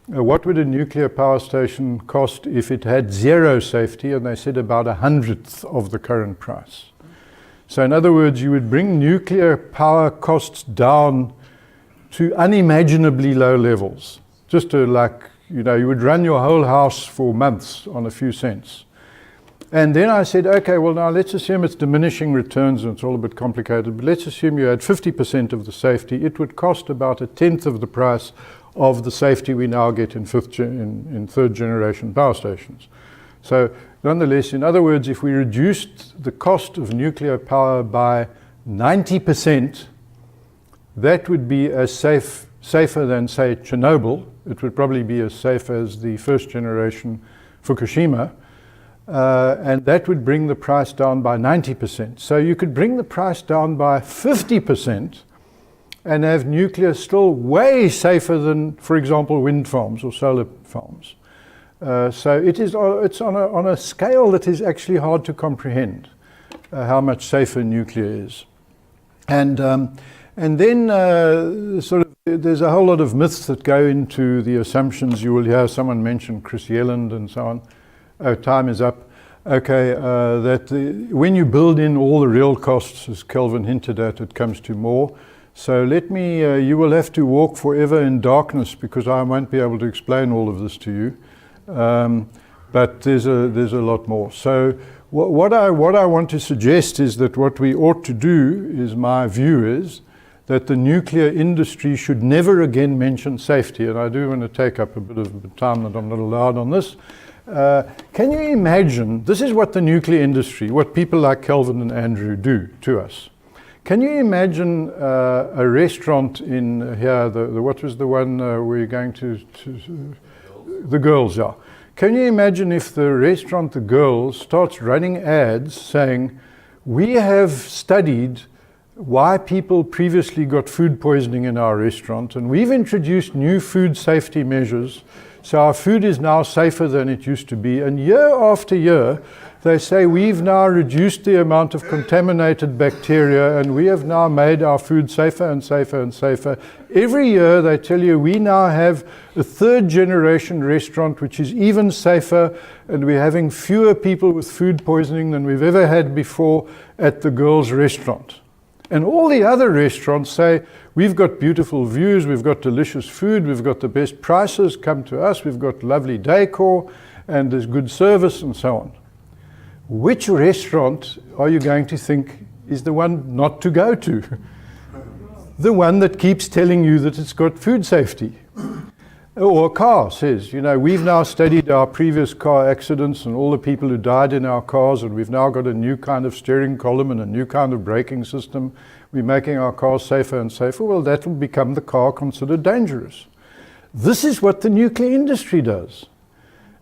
what would a nuclear power station cost if it had zero safety? And they said about 100th of the current price. So in other words, you would bring nuclear power costs down to unimaginably low levels. Just to you would run your whole house for months on a few cents. And then I said, okay, well now let's assume it's diminishing returns, and it's all a bit complicated, but let's assume you had 50% of the safety. It would cost about 1/10 of the price of the safety we now get in third generation power stations. So nonetheless, in other words, if we reduced the cost of nuclear power by 90%, that would be as safer than, say, Chernobyl. It would probably be as safe as the first generation Fukushima. And that would bring the price down by 90%. So you could bring the price down by 50% and have nuclear still way safer than, for example, wind farms or solar farms. So it's on a scale that is actually hard to comprehend how much safer nuclear is. And then there's a whole lot of myths that go into the assumptions. You will hear someone mention Chris Yelland and so on. Oh, time is up. Okay, when you build in all the real costs, as Kelvin hinted at, it comes to more. So you will have to walk forever in darkness, because I won't be able to explain all of this to you. But there's a lot more. So what I want to suggest is that what we ought to do, is my view is, that the nuclear industry should never again mention safety. And I do want to take up a bit of time that I'm not allowed on this. Can you imagine, this is what the nuclear industry, what people like Kelvin and Andrew do to us. Can you imagine a restaurant in here, what was the one where you're going to the Girls, yeah. Can you imagine if the restaurant, the girl, starts running ads saying, we have studied why people previously got food poisoning in our restaurant, and we've introduced new food safety measures, so our food is now safer than it used to be. And year after year, they say we've now reduced the amount of contaminated bacteria, and we have now made our food safer and safer and safer. Every year they tell you we now have a third generation restaurant which is even safer, and we're having fewer people with food poisoning than we've ever had before at the girls' restaurant. And all the other restaurants say, we've got beautiful views, we've got delicious food, we've got the best prices, come to us, we've got lovely decor, and there's good service and so on. Which restaurant are you going to think is the one not to go to? The one that keeps telling you that it's got food safety. Or a car says, you know, we've now studied our previous car accidents and all the people who died in our cars, and we've now got a new kind of steering column and a new kind of braking system. We're making our cars safer and safer. Well, that will become the car considered dangerous. This is what the nuclear industry does.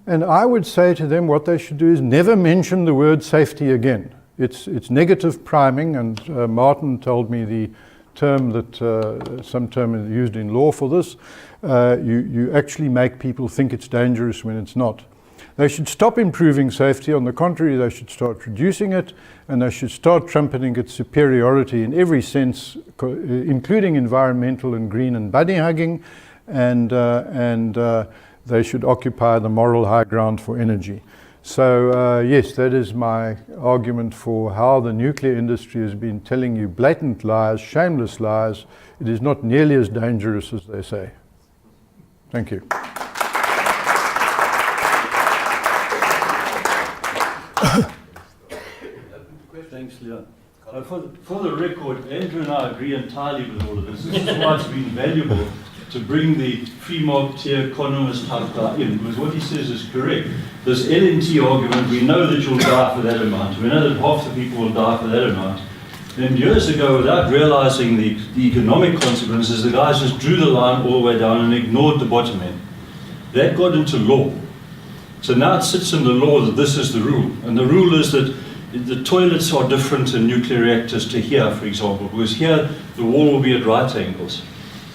And I would say to them what they should do is never mention the word safety again. It's negative priming, and Martin told me the term that some term used in law for this. You actually make people think it's dangerous when it's not. They should stop improving safety. On the contrary, they should start reducing it, and they should start trumpeting its superiority in every sense, including environmental and green and buddy hugging, and they should occupy the moral high ground for energy. So yes, that is my argument for how the nuclear industry has been telling you blatant lies, shameless lies. It is not nearly as dangerous as they say. Thank you. Thanks, Leon. For the record, Andrew and I agree entirely with all of this. This is why it's been valuable to bring the free marketeer economist type guy in, because what he says is correct. This LNT argument, we know that you'll die for that amount. We know that half the people will die for that amount. And years ago, without realizing the economic consequences, the guys just drew the line all the way down and ignored the bottom end. That got into law. So now it sits in the law that this is the rule. And the rule is that the toilets are different in nuclear reactors to here, for example, because here the wall will be at right angles.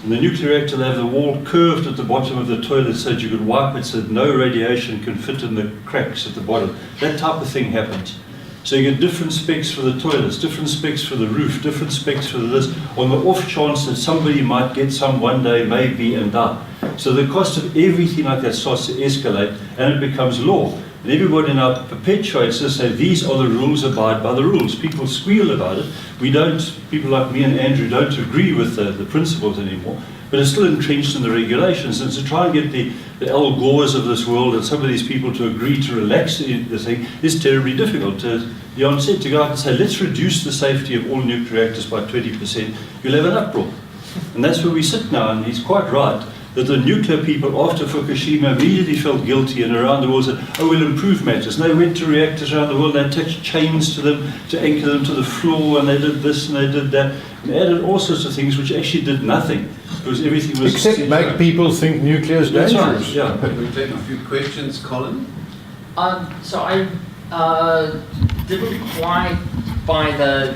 And the nuclear reactor will have the wall curved at the bottom of the toilet so that you could wipe it so that no radiation can fit in the cracks at the bottom. That type of thing happens. So you get different specs for the toilets, different specs for the roof, different specs for this, on the off chance that somebody might get some one day, maybe, and die. So the cost of everything like that starts to escalate, and it becomes law. And everybody now perpetuates this, say these are the rules, abide by the rules. People squeal about it. We don't, people like me and Andrew don't agree with the principles anymore, but it's still entrenched in the regulations. And to try and get the Al Gores of this world and some of these people to agree to relax the thing is terribly difficult. Jan said to go out and say, let's reduce the safety of all nuclear reactors by 20%, you'll have an uproar. And that's where we sit now, and he's quite right, that the nuclear people after Fukushima immediately felt guilty and around the world said, oh, we'll improve matters. And they went to reactors around the world, and they attached chains to them to anchor them to the floor, and they did this and they did that, and they added all sorts of things which actually did nothing, because everything was... Except make people think nuclear is dangerous. Right, yeah. Can we take a few questions, Colin? So I didn't quite buy the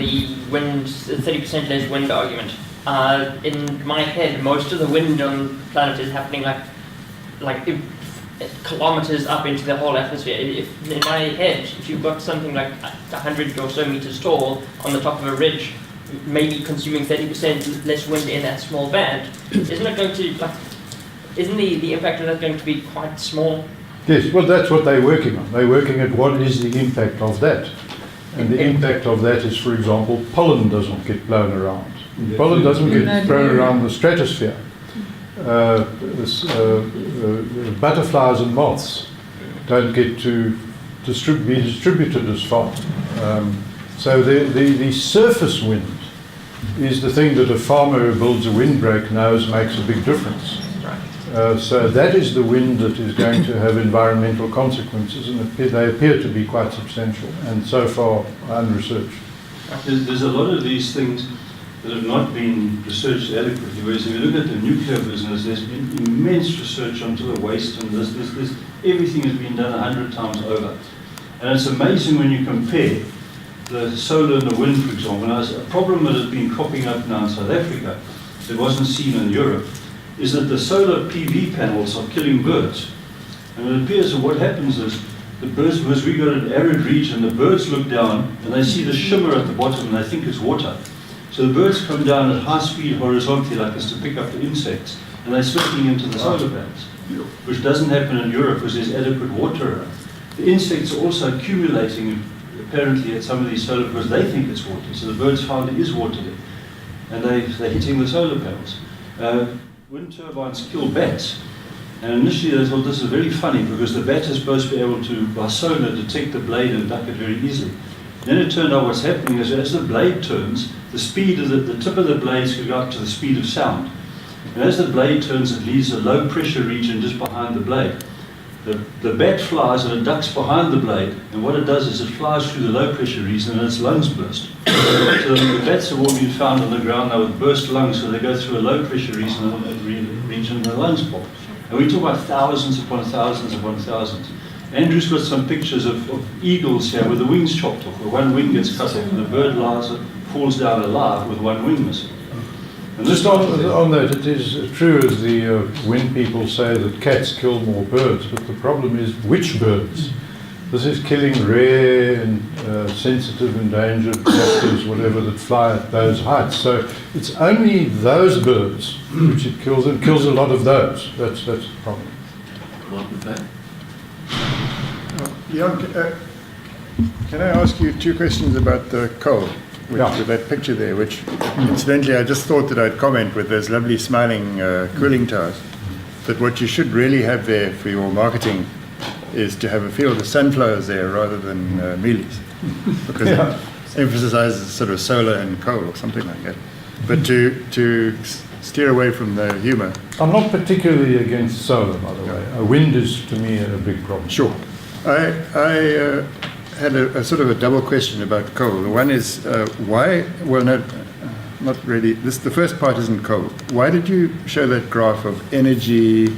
wind, 30% less wind argument. In my head, most of the wind on the planet is happening like kilometers up into the whole atmosphere. In my head, if you've got something like 100 or so meters tall on the top of a ridge, maybe consuming 30% less wind in that small band, isn't it going to, isn't the impact of that going to be quite small? Yes, well, that's what they're working on. They're working at what is the impact of that. And the impact of that is, for example, pollen doesn't get blown around. Pollen doesn't get thrown around the stratosphere. Butterflies and moths don't get to be distributed as far. So the surface wind is the thing that a farmer who builds a windbreak knows makes a big difference. So that is the wind that is going to have environmental consequences, and they appear to be quite substantial, and so far unresearched. There's a lot of these things. that have not been researched adequately. Whereas if you look at the nuclear business, there's been immense research onto the waste, and everything has been done 100 times over. And it's amazing when you compare the solar and the wind, for example. Now, a problem that has been cropping up now in South Africa that wasn't seen in Europe is that the solar PV panels are killing birds. And it appears that what happens is the birds, because we got an arid region, the birds look down and they see the shimmer at the bottom and they think it's water. So the birds come down at high speed horizontally like this to pick up the insects, and they're slipping into the solar panels, which doesn't happen in Europe because there's adequate water around. The insects are also accumulating apparently at some of these solar, because they think it's water. So the birds found there is water there, and they're hitting the solar panels. Wind turbines kill bats. And initially they thought this is very funny because the bat is supposed to be able to, by sonar, detect the blade and duck it very easily. Then it turned out what's happening is as the blade turns, the speed of the tip of the blades could go up to the speed of sound. And as the blade turns, it leaves a low pressure region just behind the blade. The bat flies and it ducks behind the blade, and what it does is it flies through the low pressure region and its lungs burst. So the bats have all been found on the ground now with burst lungs, so they go through a low pressure region and the lungs pop. And we talk about thousands upon thousands upon thousands. Andrew's got some pictures of eagles here with the wings chopped off, where one wing gets cut off and the bird falls down alive with one wing missing. And Just on that, it is true as the wind people say that cats kill more birds, but the problem is which birds? This is killing rare and sensitive, endangered captives, whatever, that fly at those heights. So it's only those birds which it kills, and kills a lot of those. That's the problem. What with that? Can I ask you two questions about the coal? With that picture there, which incidentally I just thought that I'd comment with those lovely smiling cooling towers, that what you should really have there for your marketing is to have a field of sunflowers there rather than mealies, because it emphasizes sort of solar and coal or something like that. But to steer away from the humor. I'm not particularly against solar, by the way. Wind is, to me, a big problem. Sure. I had a sort of a double question about coal. One is why, well, no, not really. The first part isn't coal. Why did you show that graph of energy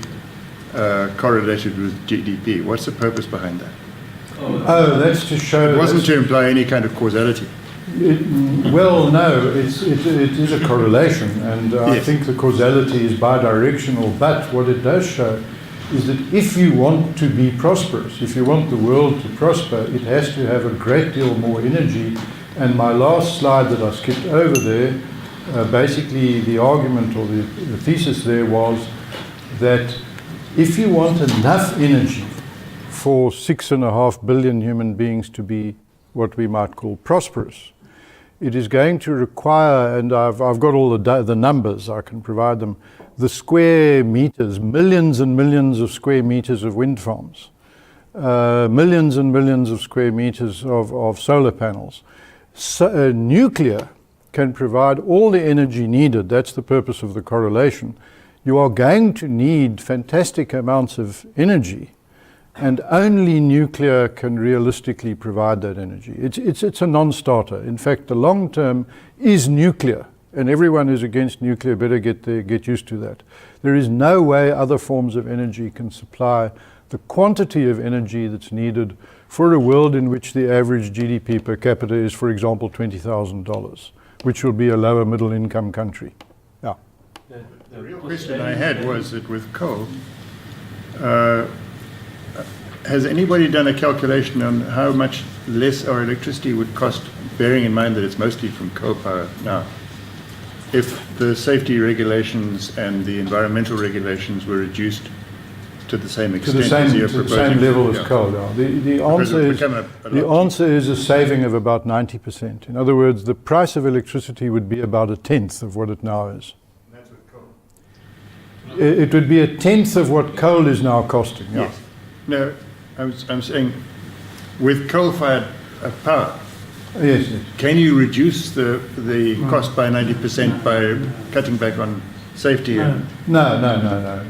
correlated with GDP? What's the purpose behind that? Oh, that's to show... It wasn't to imply any kind of causality. Well, no, it is a correlation, and I think the causality is bidirectional, but what it does show is that if you want to be prosperous, if you want the world to prosper, it has to have a great deal more energy. And my last slide that I skipped over there, basically the argument or the thesis there was that if you want enough energy for 6.5 billion human beings to be what we might call prosperous, it is going to require, and I've got all the numbers, I can provide them, the square meters, millions and millions of square meters of wind farms, millions and millions of square meters of solar panels. So, nuclear can provide all the energy needed. That's the purpose of the correlation. You are going to need fantastic amounts of energy, and only nuclear can realistically provide that energy. It's a non-starter. In fact, the long term is nuclear, and everyone who's against nuclear better get used to that. There is no way other forms of energy can supply the quantity of energy that's needed for a world in which the average GDP per capita is, for example, $20,000, which will be a lower middle income country. Yeah. The real question I had was that with coal, has anybody done a calculation on how much less our electricity would cost, bearing in mind that it's mostly from coal power now, if the safety regulations and the environmental regulations were reduced to the same extent as you're proposing? To the same level as coal. The answer is a saving of about 90%. In other words, the price of electricity would be about 1/10 of what it now is. And that's with coal? It would be 1/10 of what coal is now costing. Yeah. Yes. No, I'm saying with coal-fired power, yes. Can you reduce the cost by 90% by cutting back on safety? No.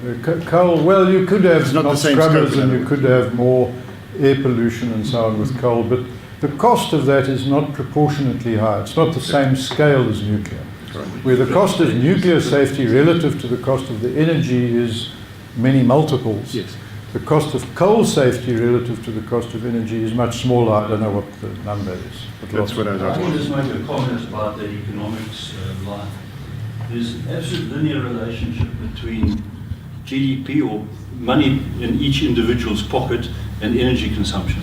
Coal, well, you could have not scrubbers and you could have more air pollution and so on with coal, but the cost of that is not proportionately high. It's not the same scale as nuclear. where the cost of nuclear safety relative to the cost of the energy is many multiples. Yes. The cost of coal safety relative to the cost of energy is much smaller. I don't know what the number is. But That's what I was I asking. want to just make a comment about the economics line. There's an absolute linear relationship between GDP or money in each individual's pocket and energy consumption.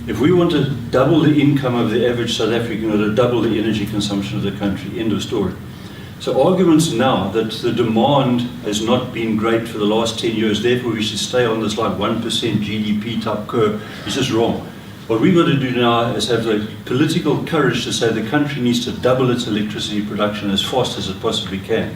If we want to double the income of the average South African or to double the energy consumption of the country, end of story. So arguments now that the demand has not been great for the last 10 years, therefore we should stay on this like 1% GDP type curve, is just wrong. What we've got to do now is have the political courage to say the country needs to double its electricity production as fast as it possibly can.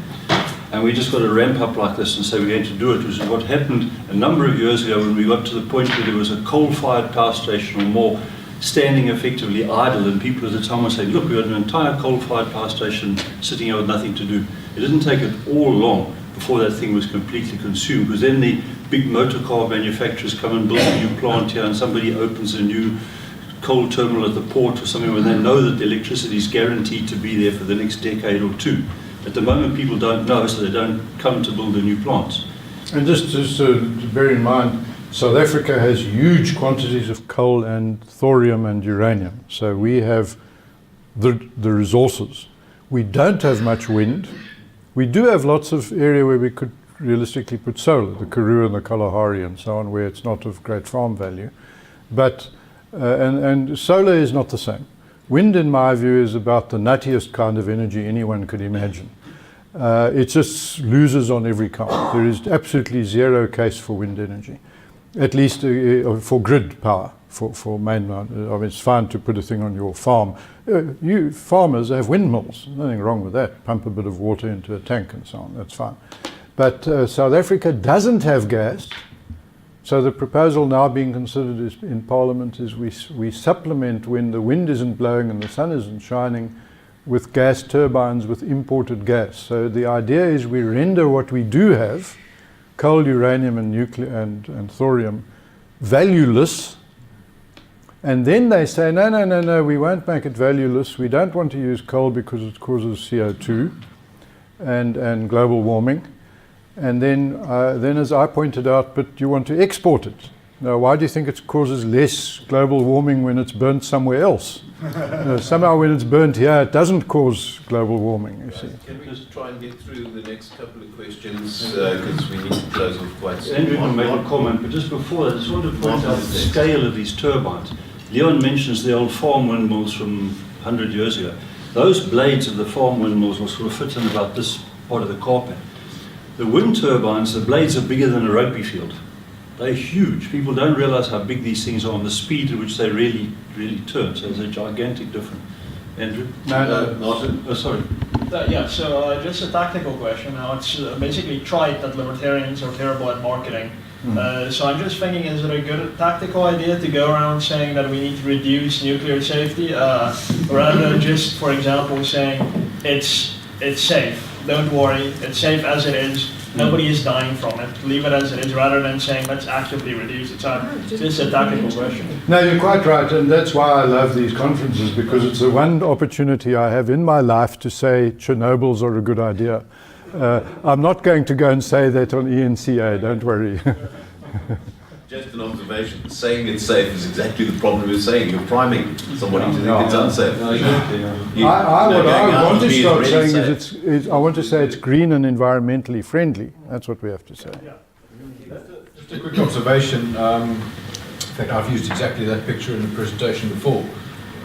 And we just got to ramp up like this and say we're going to do it, which is what happened a number of years ago when we got to the point where there was a coal-fired power station or more standing effectively idle, and people at the time were saying, look, we've got an entire coal-fired power station sitting here with nothing to do. It didn't take it all long before that thing was completely consumed, because then the big motor car manufacturers come and build a new plant here, and somebody opens a new coal terminal at the port or something where they know that the electricity is guaranteed to be there for the next decade or two. At the moment, people don't know, so they don't come to build the new plants. And just to bear in mind, South Africa has huge quantities of coal and thorium and uranium. So we have the resources. We don't have much wind. We do have lots of area where we could realistically put solar, the Karoo and the Kalahari and so on, where it's not of great farm value. But, and solar is not the same. Wind, in my view, is about the nuttiest kind of energy anyone could imagine. It just loses on every count. There is absolutely zero case for wind energy, at least for grid power, for mainland. I mean, it's fine to put a thing on your farm. You farmers have windmills, nothing wrong with that. Pump a bit of water into a tank and so on, that's fine. But South Africa doesn't have gas. So the proposal now being considered in Parliament is we supplement when the wind isn't blowing and the sun isn't shining with gas turbines with imported gas. So the idea is we render what we do have, coal, uranium and nuclear and thorium, valueless. And then they say, no, we won't make it valueless. We don't want to use coal because it causes CO2 and global warming. And then as I pointed out, but you want to export it. Now, why do you think it causes less global warming when it's burnt somewhere else? Somehow when it's burnt here, it doesn't cause global warming, you see. Can we just try and get through the next couple of questions, because we need to close off quite soon. Andrew can make a comment, but just before that, I just want to point out the scale of these turbines. Leon mentions the old farm windmills from 100 years ago. Those blades of the farm windmills will sort of fit in about this part of the carpet. The wind turbines, the blades are bigger than a rugby field. They're huge. People don't realize how big these things are and the speed at which they really turn. So there's a gigantic difference. Andrew? No, Martin? Oh, sorry. Yeah, so just a tactical question. Now, it's basically trite that libertarians are terrible at marketing. So I'm just thinking, is it a good tactical idea to go around saying that we need to reduce nuclear safety, rather than just, for example, saying it's safe, don't worry, it's safe as it is, nobody is dying from it, leave it as it is, rather than saying let's actively reduce it. So just a tactical question. No, you're quite right, and that's why I love these conferences, because it's the one opportunity I have in my life to say Chernobyls are a good idea. I'm not going to go and say that on ENCA, don't worry. Just an observation. Saying it's safe is exactly the problem we're saying. You're priming somebody to think it's unsafe. No, exactly. What I want to start saying is I want to say it's green and environmentally friendly. That's what we have to say. Just a quick observation. In fact, I've used exactly that picture in the presentation before.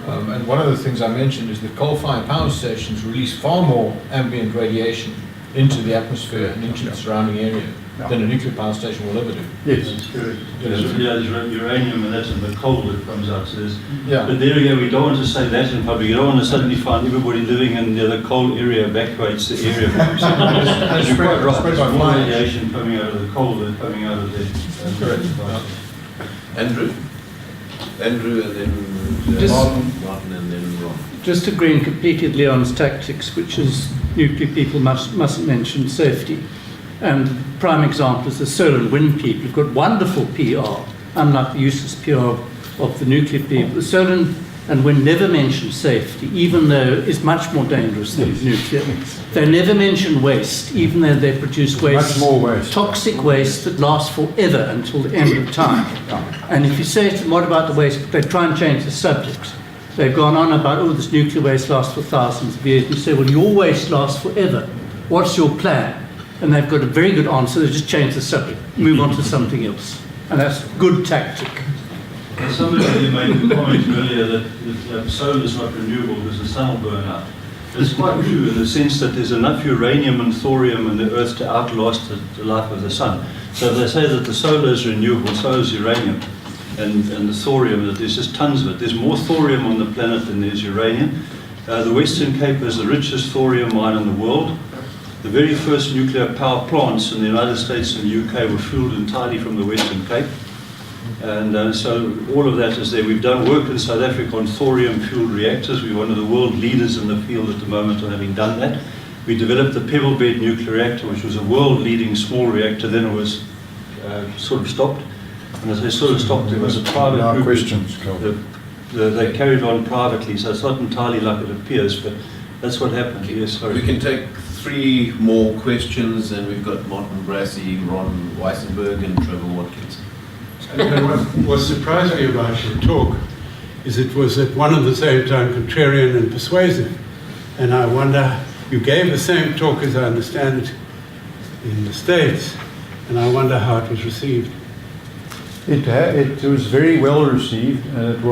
And one of the things I mentioned is that coal-fired power stations release far more ambient radiation into the atmosphere and into the surrounding area than a nuclear power station will ever do. Yes. There's uranium and that's in the coal that comes out. So but there again, we don't want to say that in public. You don't want to suddenly find everybody living in the coal area evacuates the area. You're quite right. There's more radiation coming out of the coal than coming out of the Correct. Andrew and then Martin and then Ron. Just agreeing completely with Leon's tactics, which is nuclear people mustn't mention safety. And prime example is the solar and wind people who've got wonderful PR, unlike the useless PR of the nuclear people. The solar and and wind never mention safety, even though it's much more dangerous than nuclear. They never mention waste, even though they produce waste, Much more waste. toxic waste that lasts forever until the end of time. And if you say to them, what about the waste? They try and change the subject. They've gone on about, oh, this nuclear waste lasts for thousands of years. You say, well, your waste lasts forever. What's your plan? And they've got a very good answer. They just change the subject, move on to something else. And that's good tactic. Somebody made the comment earlier that solar is not renewable because the sun will burn out. It's quite true in the sense that there's enough uranium and thorium in the Earth to outlast the life of the sun. So they say that the solar is renewable, so is uranium and the thorium, that there's just tons of it. There's more thorium on the planet than there's uranium. The Western Cape is the richest thorium mine in the world. The very first nuclear power plants in the United States and the UK were fueled entirely from the Western Cape. And so all of that is there. We've done work in South Africa on thorium-fueled reactors. We're one of the world leaders in the field at the moment on having done that. We developed the pebble bed nuclear reactor, which was a world-leading small reactor. Then it was sort of stopped. And as they sort of stopped, it was a private group. Questions, Kelvin. They carried on privately, so it's not entirely like it appears, but that's what happened. Yes, sorry. We can take 3 more questions, and we've got Martin Brassey, Ron Weissenberg, and Trevor Watkins. What surprised me about your talk is it was at one and the same time contrarian and persuasive. And I wonder, you gave the same talk, as I understand it, in the States, and I wonder how it was received. It was very well received, and it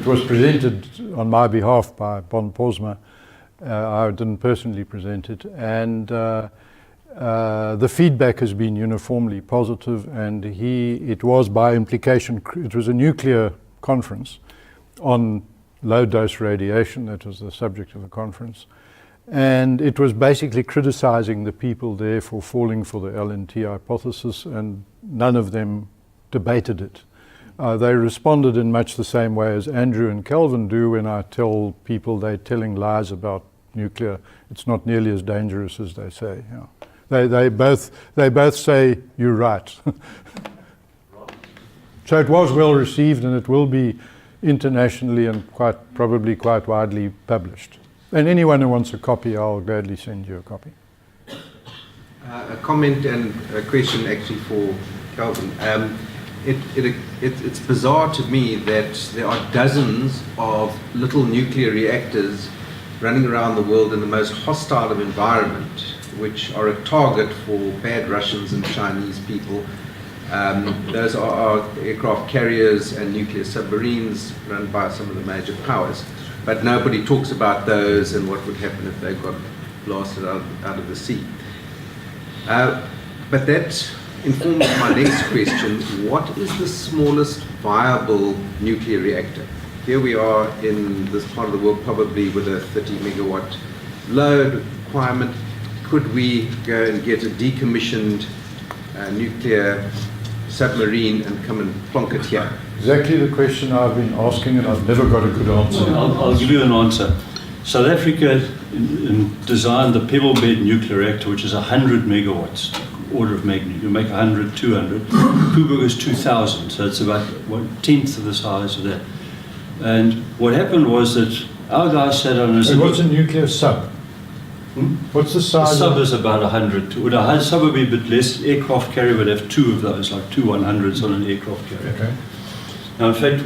was presented on my behalf by Bon Posma. I didn't personally present it, and the feedback has been uniformly positive, and it was by implication, it was a nuclear conference on low-dose radiation. That was the subject of the conference. And it was basically criticizing the people there for falling for the LNT hypothesis, and none of them debated it. They responded in much the same way as Andrew and Kelvin do when I tell people they're telling lies about nuclear. It's not nearly as dangerous as they say. Yeah. They both say you're right. So it was well received, and it will be internationally and probably quite widely published. And anyone who wants a copy, I'll gladly send you a copy. A comment and a question actually for Kelvin. It's bizarre to me that there are dozens of little nuclear reactors running around the world in the most hostile of environment, which are a target for bad Russians and Chinese people. Those are aircraft carriers and nuclear submarines run by some of the major powers. But nobody talks about those and what would happen if they got blasted out of the sea. But that informs my next question. What is the smallest viable nuclear reactor? Here we are in this part of the world, probably with a 30 megawatt load requirement. Could we go and get a decommissioned nuclear submarine and come and plonk it here? Exactly the question I've been asking, and I've never got a good answer. I'll give you an answer. South Africa designed the pebble bed nuclear reactor, which is 100 megawatts, order of magnitude. You make 100, 200. Kuberg is 2,000, so it's about 1/10 of the size of that. And what happened was that our guys sat on and what's a nuclear sub? What's the size? A sub is about 100. A sub would be a bit less. Aircraft carrier would have 2 of those, like 2 100s on an aircraft carrier. Okay. Now, in fact,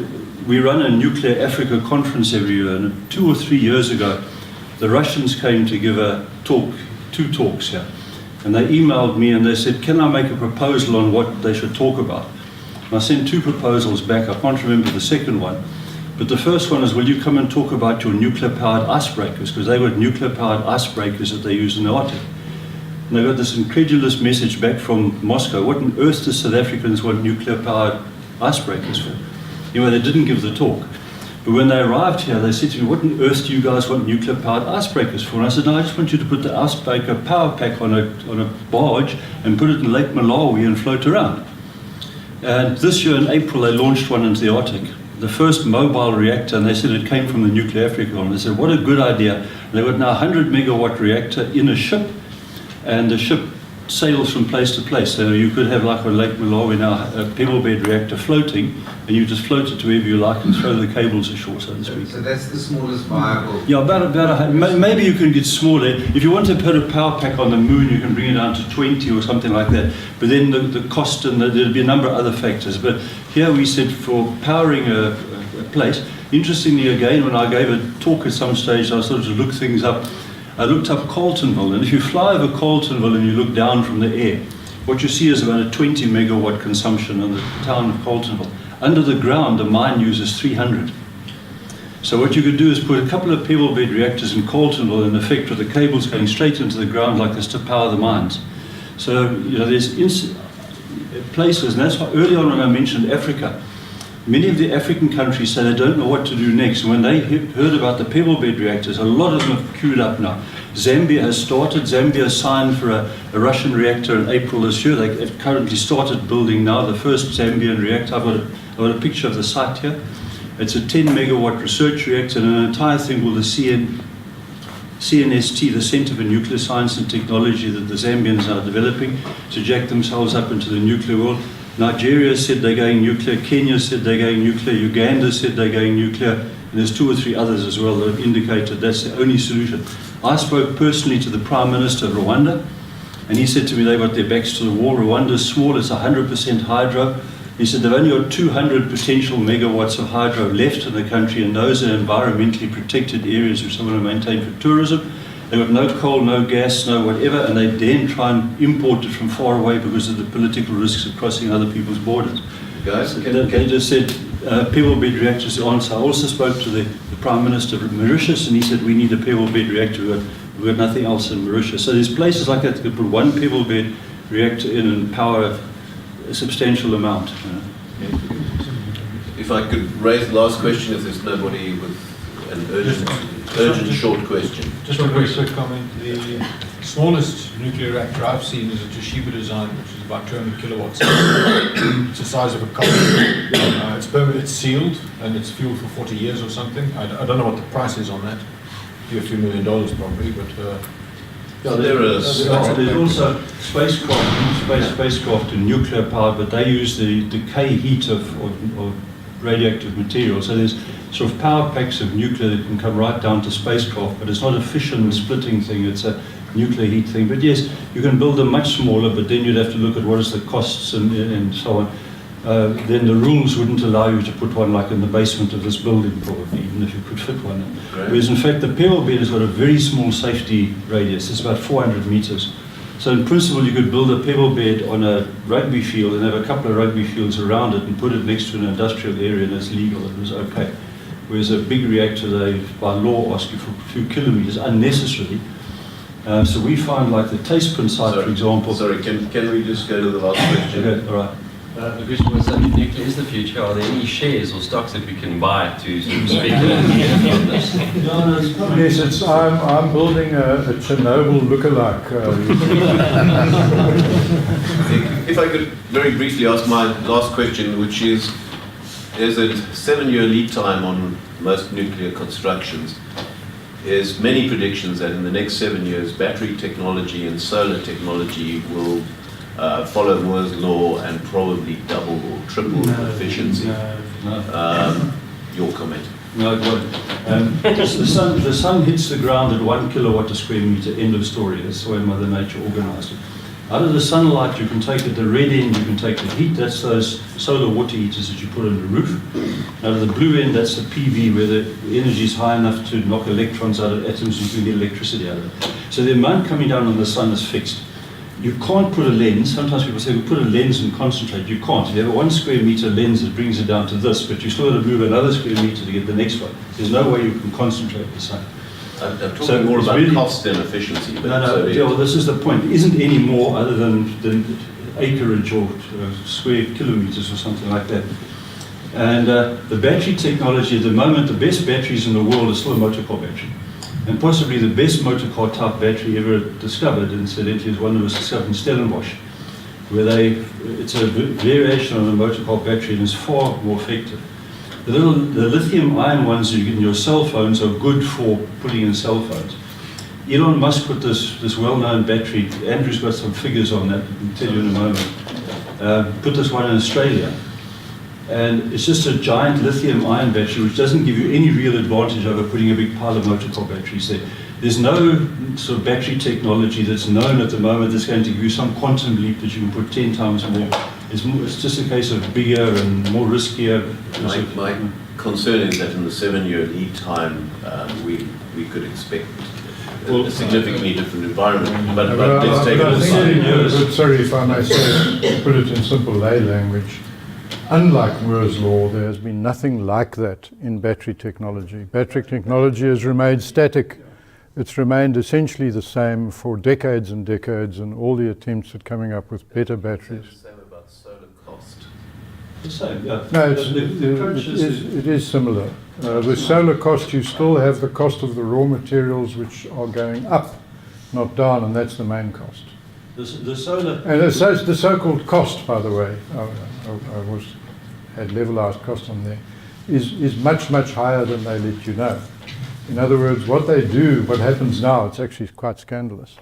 we run a Nuclear Africa conference every year, and 2 or 3 years ago, the Russians came to give a talk, 2 talks here. And they emailed me and they said, can I make a proposal on what they should talk about? And I sent 2 proposals back. I can't remember the second one. But the first one is, will you come and talk about your nuclear-powered icebreakers? Because they got nuclear-powered icebreakers that they use in the Arctic. And they got this incredulous message back from Moscow. What on earth do South Africans want nuclear-powered icebreakers for? Anyway, they didn't give the talk. But when they arrived here, they said to me, what on earth do you guys want nuclear-powered icebreakers for? And I said, no, I just want you to put the icebreaker power pack on a barge and put it in Lake Malawi and float around. And this year in April, they launched one into the Arctic. The first mobile reactor, and they said it came from the Nuclear Africa. And they said, what a good idea. And they got now a 100 megawatt reactor in a ship, and the ship sails from place to place. So you could have, like on Lake Malawi now, a pebble bed reactor floating, and you just float it to wherever you like and throw the cables ashore, so to speak. So that's the smallest viable. Yeah, maybe you can get smaller. If you want to put a power pack on the moon, you can bring it down to 20 or something like that. But then the cost and there'll be a number of other factors. But here we said for powering a place. Interestingly, again, when I gave a talk at some stage, I sort of looked things up. I looked up Carltonville, and if you fly over Carltonville and you look down from the air, what you see is about a 20 megawatt consumption in the town of Carltonville. Under the ground, the mine uses 300. So what you could do is put a couple of pebble bed reactors in Carltonville, in effect, with the cables going straight into the ground like this to power the mines. So, you know, there's places, and that's why early on when I mentioned Africa, many of the African countries say they don't know what to do next. And when they heard about the pebble bed reactors, a lot of them have queued up now. Zambia has started. Zambia signed for a Russian reactor in April this year. They've currently started building now the first Zambian reactor. I've got a picture of the site here. It's a 10 megawatt research reactor, and an entire thing called the CNST, the Center for Nuclear Science and Technology, that the Zambians are developing to jack themselves up into the nuclear world. Nigeria said they're going nuclear, Kenya said they're going nuclear, Uganda said they're going nuclear, and there's 2 or 3 others as well that have indicated that's the only solution. I spoke personally to the Prime Minister of Rwanda, and he said to me they've got their backs to the wall. Rwanda's small, it's 100% hydro. He said they've only got 200 potential megawatts of hydro left in the country, and those are environmentally protected areas which they want to maintain for tourism. They've got no coal, no gas, no whatever, and they then try and import it from far away because of the political risks of crossing other people's borders. Guys, they just said pebble bed reactors the answer. I also spoke to the Prime Minister of Mauritius, and he said we need a pebble bed reactor. We've got nothing else in Mauritius. So there's places like that that could put one pebble bed reactor in and power a substantial amount. If I could raise the last question, if there's nobody with an urgent short question. Just a very quick comment. The smallest nuclear reactor I've seen is a Toshiba design, which is about 200 kilowatts. It's the size of a car. It's permanent, it's sealed, and it's fueled for 40 years or something. I don't know what the price is on that. Be a few $1 million probably, but there's also spacecraft and nuclear power, but they use the decay heat of radioactive material. So there's sort of power packs of nuclear that can come right down to spacecraft, but it's not a fission splitting thing, it's a nuclear heat thing. But yes, you can build them much smaller, but then you'd have to look at what is the costs and so on. Then the rules wouldn't allow you to put one like in the basement of this building probably, even if you could fit one in. Right. Whereas in fact the pebble bed has got a very small safety radius, it's about 400 meters. So in principle you could build a pebble bed on a rugby field and have a couple of rugby fields around it and put it next to an industrial area, and it's legal, it was okay. Whereas a big reactor, they by law ask you for a few kilometers unnecessarily. So we find like the Tacepin site, for example. Sorry, can we just go to the last question? Okay, all right. The question was, if nuclear is the future, are there any shares or stocks that we can buy to sort of speculate on this? Yes, I'm building a Chernobyl lookalike. If I could very briefly ask my last question, which is, there's a 7-year lead time on most nuclear constructions. There's many predictions that in the next 7 years, battery technology and solar technology will follow Moore's law and probably double or triple efficiency. Your comment. No, it won't. The sun hits the ground at 1 kilowatt a square meter, end of story. That's the way Mother Nature organized it. Out of the sunlight, you can take at the red end, you can take the heat. That's those solar water heaters that you put on the roof. Out of the blue end, that's the PV, where the energy is high enough to knock electrons out of atoms and you can get electricity out of it. So the amount coming down on the sun is fixed. You can't put a lens. Sometimes people say, we put a lens and concentrate. You can't. You have a 1 square meter lens that brings it down to this, but you still have to move another square meter to get the next one. There's no way you can concentrate the sun. I'm talking more about really cost and efficiency. But well, this is the point. There isn't any more other than acreage or square kilometers or something like that. And the battery technology, at the moment, the best batteries in the world are still a motor car battery. And possibly the best motor car type battery ever discovered, incidentally, is one that was discovered in Stellenbosch, where it's a variation on a motor car battery and is far more effective. The lithium ion ones you get in your cell phones are good for putting in cell phones. Elon Musk put this well-known battery, Andrew's got some figures on that, I'll tell you in a moment, put this one in Australia. And it's just a giant lithium-ion battery which doesn't give you any real advantage over putting a big pile of motor car batteries there. There's no sort of battery technology that's known at the moment that's going to give you some quantum leap that you can put 10 times more. It's just a case of bigger and more riskier. My concern is that in the 7-year lead time, we could expect a significantly different environment. But let's take it as 7 years. Sorry if I may say, put it in simple lay language. Unlike Moore's law, there has been nothing like that in battery technology. Battery technology has remained static. It's remained essentially the same for decades and decades, and all the attempts at coming up with better batteries. The same about solar cost. The same, yeah. No, it is similar. With solar cost, you still have the cost of the raw materials which are going up, not down, and that's the main cost. The solar... And the so-called cost, by the way, I had levelized cost on there, is much, much higher than they let you know. In other words, what they do, what happens now, it's actually quite scandalous,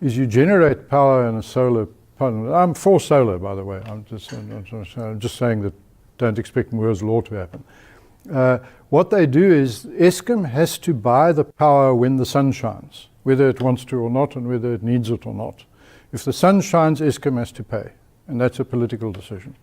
is you generate power in a solar panel. I'm for solar, by the way. I'm just saying that don't expect Moore's law to happen. What they do is Eskom has to buy the power when the sun shines, whether it wants to or not, and whether it needs it or not. If the sun shines, Eskom has to pay, and that's a political decision.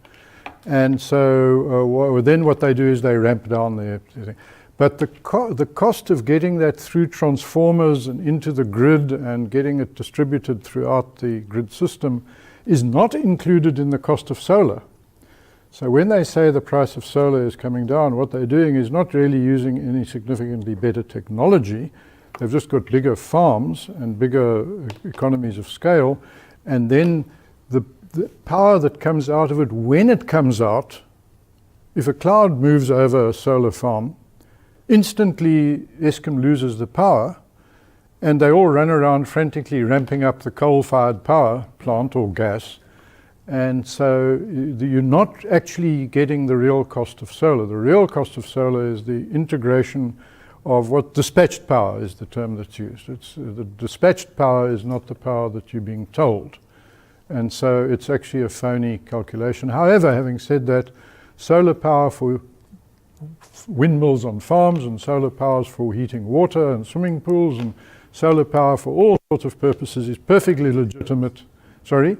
And so then what they do is they ramp down their thing. But the cost of getting that through transformers and into the grid and getting it distributed throughout the grid system is not included in the cost of solar. So when they say the price of solar is coming down, what they're doing is not really using any significantly better technology. They've just got bigger farms and bigger economies of scale, and then the power that comes out of it, when it comes out, if a cloud moves over a solar farm, instantly Eskom loses the power, and they all run around frantically ramping up the coal-fired power plant or gas, and so you're not actually getting the real cost of solar. The real cost of solar is the integration of what dispatched power is the term that's used. The dispatched power is not the power that you're being told. And so it's actually a phony calculation. However, having said that, solar power for windmills on farms and solar powers for heating water and swimming pools and solar power for all sorts of purposes is perfectly legitimate. Sorry?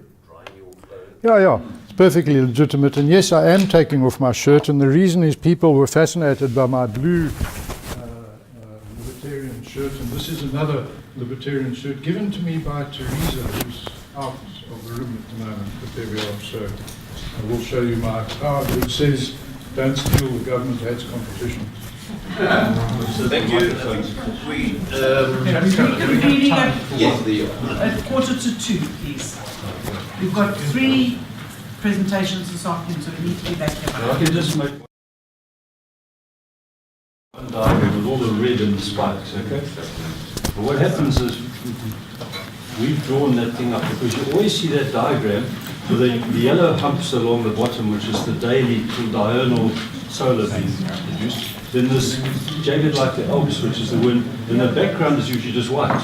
Yeah, it's perfectly legitimate. And yes, I am taking off my shirt, and the reason is people were fascinated by my blue Libertarian shirt, and this is another Libertarian shirt given to me by Teresa, who's out of the room at the moment, but there we are. So I will show you my card, which says, "Don't steal, the government hates competition." Thank you. At 1:45, please. We've got 3 presentations this afternoon, so we need to be back here. I can just make one diagram with all the red and the spikes, okay? But what happens is we've drawn that thing up because you always see that diagram with the yellow humps along the bottom, which is the daily diurnal solar being produced. Then this jagged like the Alps, which is the wind, and the background is usually just white.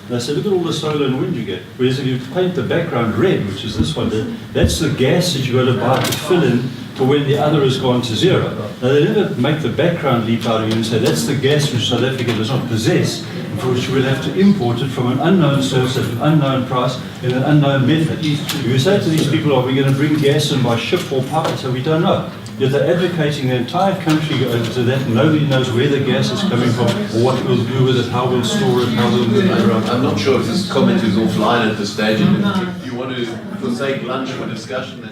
And I said, look at all the solar and wind you get. Whereas if you paint the background red, which is this one, that's the gas that you've got to buy to fill in for when the other has gone to zero. Now they never make the background leap out of you and say, that's the gas which South Africa does not possess, for which we'll have to import it from an unknown source at an unknown price in an unknown method. You say to these people, are we going to bring gas in by ship or pipe? So we don't know. Yet they're advocating the entire country over to that. Nobody knows where the gas is coming from, or what we'll do with it, how we'll store it, how we'll move it around. I'm not sure if this comment is offline at this stage. If you want to forsake lunch for discussion,